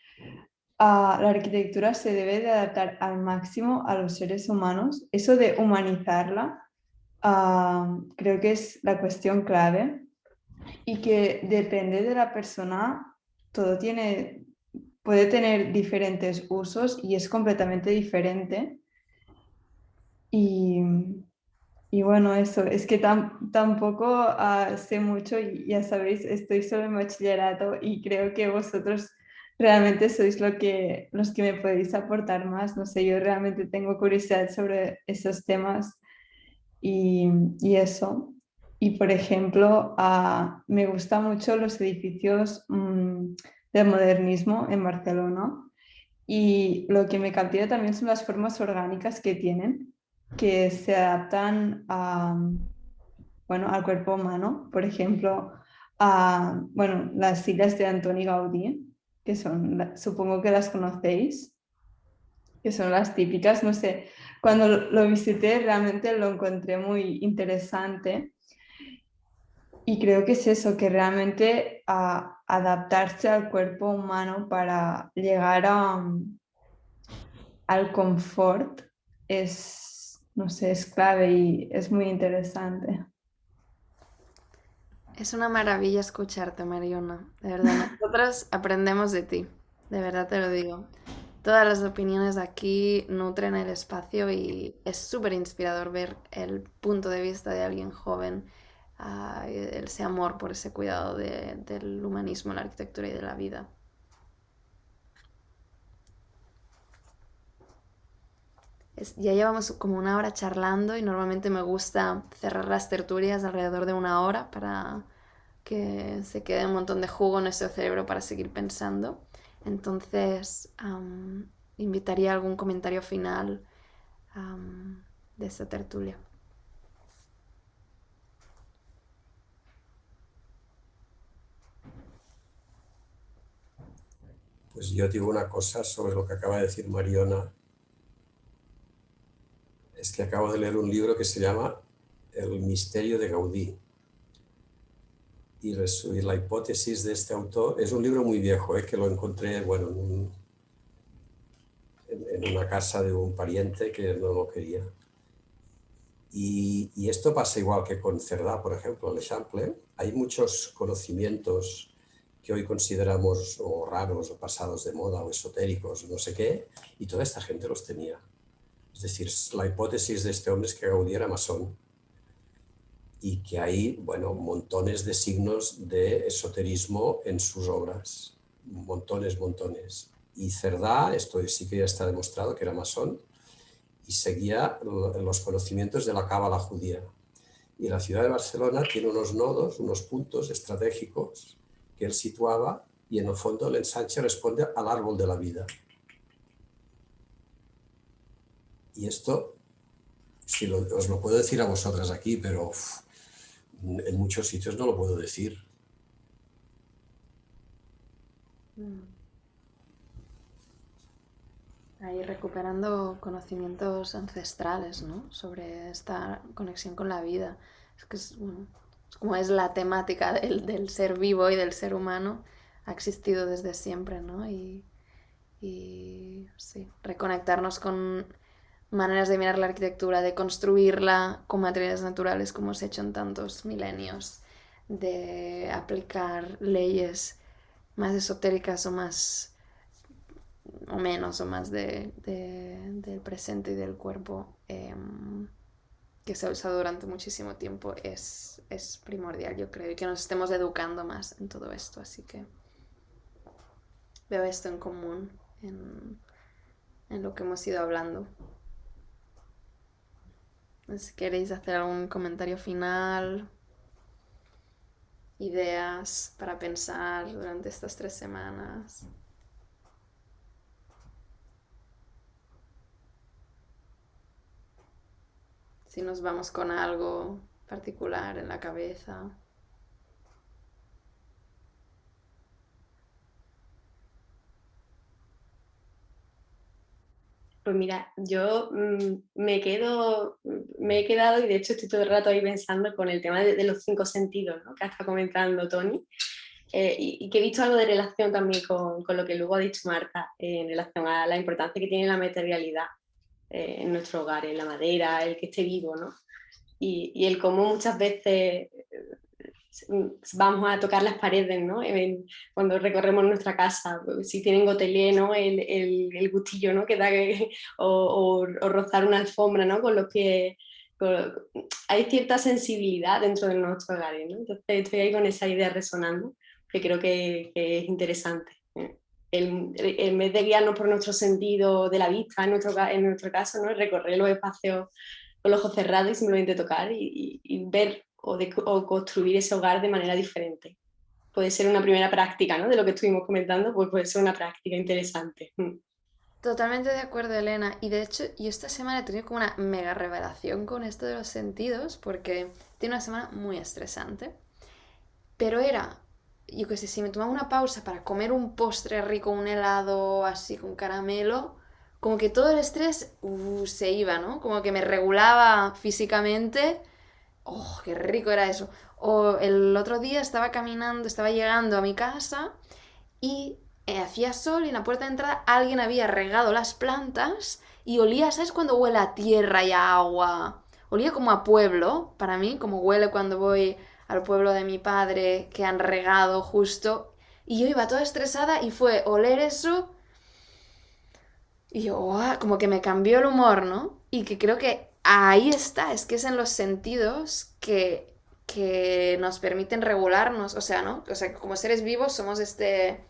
la arquitectura se debe de adaptar al máximo a los seres humanos. Eso de humanizarla, creo que es la cuestión clave y que depende de la persona, todo puede tener diferentes usos y es completamente diferente. Y, y bueno, eso, es que tampoco sé mucho y ya sabéis, estoy solo en bachillerato y creo que vosotros realmente sois los que me podéis aportar más. No sé, yo realmente tengo curiosidad sobre esos temas y, y eso. Y por ejemplo, me gustan mucho los edificios del modernismo en Barcelona y lo que me captura también son las formas orgánicas que tienen, que se adaptan bueno, al cuerpo humano. Por ejemplo, bueno, las sillas de Antoni Gaudí, que son, supongo que las conocéis, que son las típicas, no sé, cuando lo visité realmente lo encontré muy interesante y creo que es eso, que realmente adaptarse al cuerpo humano para llegar al confort es, no sé, es clave y es muy interesante. Es una maravilla escucharte, Mariona. De verdad, nosotras aprendemos de ti. De verdad te lo digo. Todas las opiniones de aquí nutren el espacio y es súper inspirador ver el punto de vista de alguien joven, ese amor por ese cuidado del humanismo, la arquitectura y de la vida. Ya llevamos como una hora charlando y normalmente me gusta cerrar las tertulias alrededor de una hora para que se quede un montón de jugo en nuestro cerebro para seguir pensando. Entonces, invitaría a algún comentario final de esta tertulia. Pues yo digo una cosa sobre lo que acaba de decir Mariona. Es que acabo de leer un libro que se llama El misterio de Gaudí. Y la hipótesis de este autor es un libro muy viejo, que lo encontré bueno, en una casa de un pariente que no lo quería. Y esto pasa igual que con Cerdà, por ejemplo, en l'Eixample. Hay muchos conocimientos que hoy consideramos o raros o pasados de moda o esotéricos, no sé qué, y toda esta gente los tenía. Es decir, la hipótesis de este hombre es que Gaudí era masón y que hay, bueno, montones de signos de esoterismo en sus obras, montones, montones. Y Cerdà, esto sí que ya está demostrado que era masón y seguía los conocimientos de la cábala judía. Y la ciudad de Barcelona tiene unos nodos, unos puntos estratégicos que él situaba y en el fondo el ensanche responde al árbol de la vida. Y esto, os lo puedo decir a vosotras aquí, pero en muchos sitios no lo puedo decir. Ahí recuperando conocimientos ancestrales, ¿no? Sobre esta conexión con la vida. Es que bueno, es como es la temática del ser vivo y del ser humano, ha existido desde siempre, ¿no? Y sí, reconectarnos con maneras de mirar la arquitectura, de construirla con materiales naturales como se ha hecho en tantos milenios, de aplicar leyes más esotéricas o más o menos o más del presente y del cuerpo que se ha usado durante muchísimo tiempo es primordial, yo creo, y que nos estemos educando más en todo esto, así que veo esto en común en lo que hemos ido hablando. Si queréis hacer algún comentario final, ideas para pensar durante estas 3 semanas. Si nos vamos con algo particular en la cabeza. Pues mira, yo me he quedado y de hecho estoy todo el rato ahí pensando con el tema de los 5 sentidos, ¿no? Que ha estado comentando Tony, y que he visto algo de relación también con lo que luego ha dicho Marta, en relación a la importancia que tiene la materialidad en nuestro hogar, en la madera, el que esté vivo, ¿no? Y el cómo muchas veces vamos a tocar las paredes, ¿no? Cuando recorremos nuestra casa, si tienen gotelé, ¿no? El gustillo, ¿no? Que da o rozar una alfombra, ¿no? Con los pies. Hay cierta sensibilidad dentro de nuestros hogares, ¿no? Entonces estoy ahí con esa idea resonando, que creo que es interesante. En vez de guiarnos por nuestro sentido de la vista, en nuestro caso, ¿no? Recorrer los espacios con los ojos cerrados y simplemente tocar y ver o construir ese hogar de manera diferente. Puede ser una primera práctica, ¿no? De lo que estuvimos comentando, pues puede ser una práctica interesante. Totalmente de acuerdo, Elena. Y de hecho, yo esta semana he tenido como una mega revelación con esto de los sentidos, porque tiene una semana muy estresante. Pero era, yo qué sé, si me tomaba una pausa para comer un postre rico, un helado así con caramelo, como que todo el estrés se iba, ¿no? Como que me regulaba físicamente. ¡Oh, qué rico era eso! O el otro día estaba caminando, estaba llegando a mi casa y hacía sol y en la puerta de entrada alguien había regado las plantas y olía, ¿sabes cuando huele a tierra y a agua? Olía como a pueblo, para mí, como huele cuando voy al pueblo de mi padre que han regado justo. Y yo iba toda estresada y fue oler eso y yo, ¡guau! Como que me cambió el humor, ¿no? Y que creo que ahí está, es que es en los sentidos que nos permiten regularnos, o sea, ¿no? O sea, como seres vivos somos este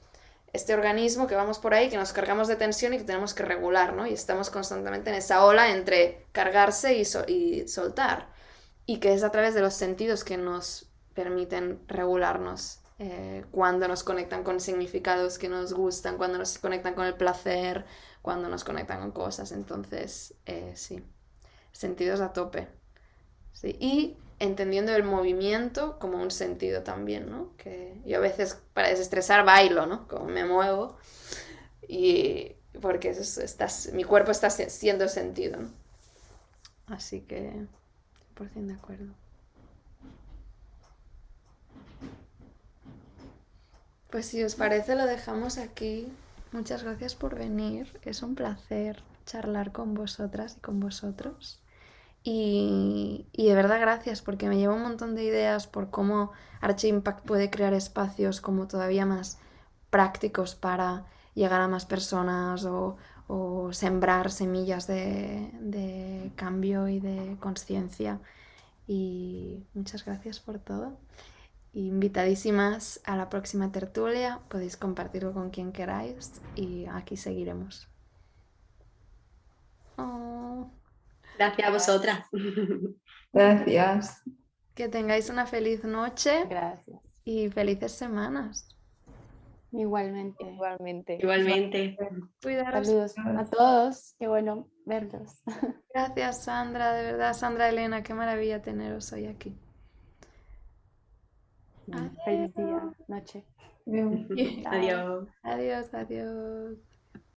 organismo que vamos por ahí, que nos cargamos de tensión y que tenemos que regular, ¿no? Y estamos constantemente en esa ola entre cargarse y soltar. Y que es a través de los sentidos que nos permiten regularnos. Cuando nos conectan con significados que nos gustan, cuando nos conectan con el placer, cuando nos conectan con cosas. Entonces, sí, sentidos a tope. Sí. Y entendiendo el movimiento como un sentido también, ¿no? Que yo a veces para desestresar bailo, ¿no? Como me muevo y porque mi cuerpo está siendo sentido, ¿no? Así que 100% de acuerdo. Pues si os parece lo dejamos aquí. Muchas gracias por venir. Es un placer charlar con vosotras y con vosotros. Y de verdad gracias porque me lleva un montón de ideas por cómo Archi Impact puede crear espacios como todavía más prácticos para llegar a más personas o sembrar semillas de cambio y de conciencia. Y muchas gracias por todo. Invitadísimas a la próxima tertulia, podéis compartirlo con quien queráis y aquí seguiremos. Oh. Gracias a vosotras. Gracias. Que tengáis una feliz noche Gracias. y felices semanas. Igualmente. Igualmente. Igualmente. Cuidaros. Saludos a todos. Qué bueno verlos. Gracias, Sandra, de verdad, Sandra, Elena, qué maravilla teneros hoy aquí. Feliz día, noche. Bien. Chao. Adiós. Adiós, adiós.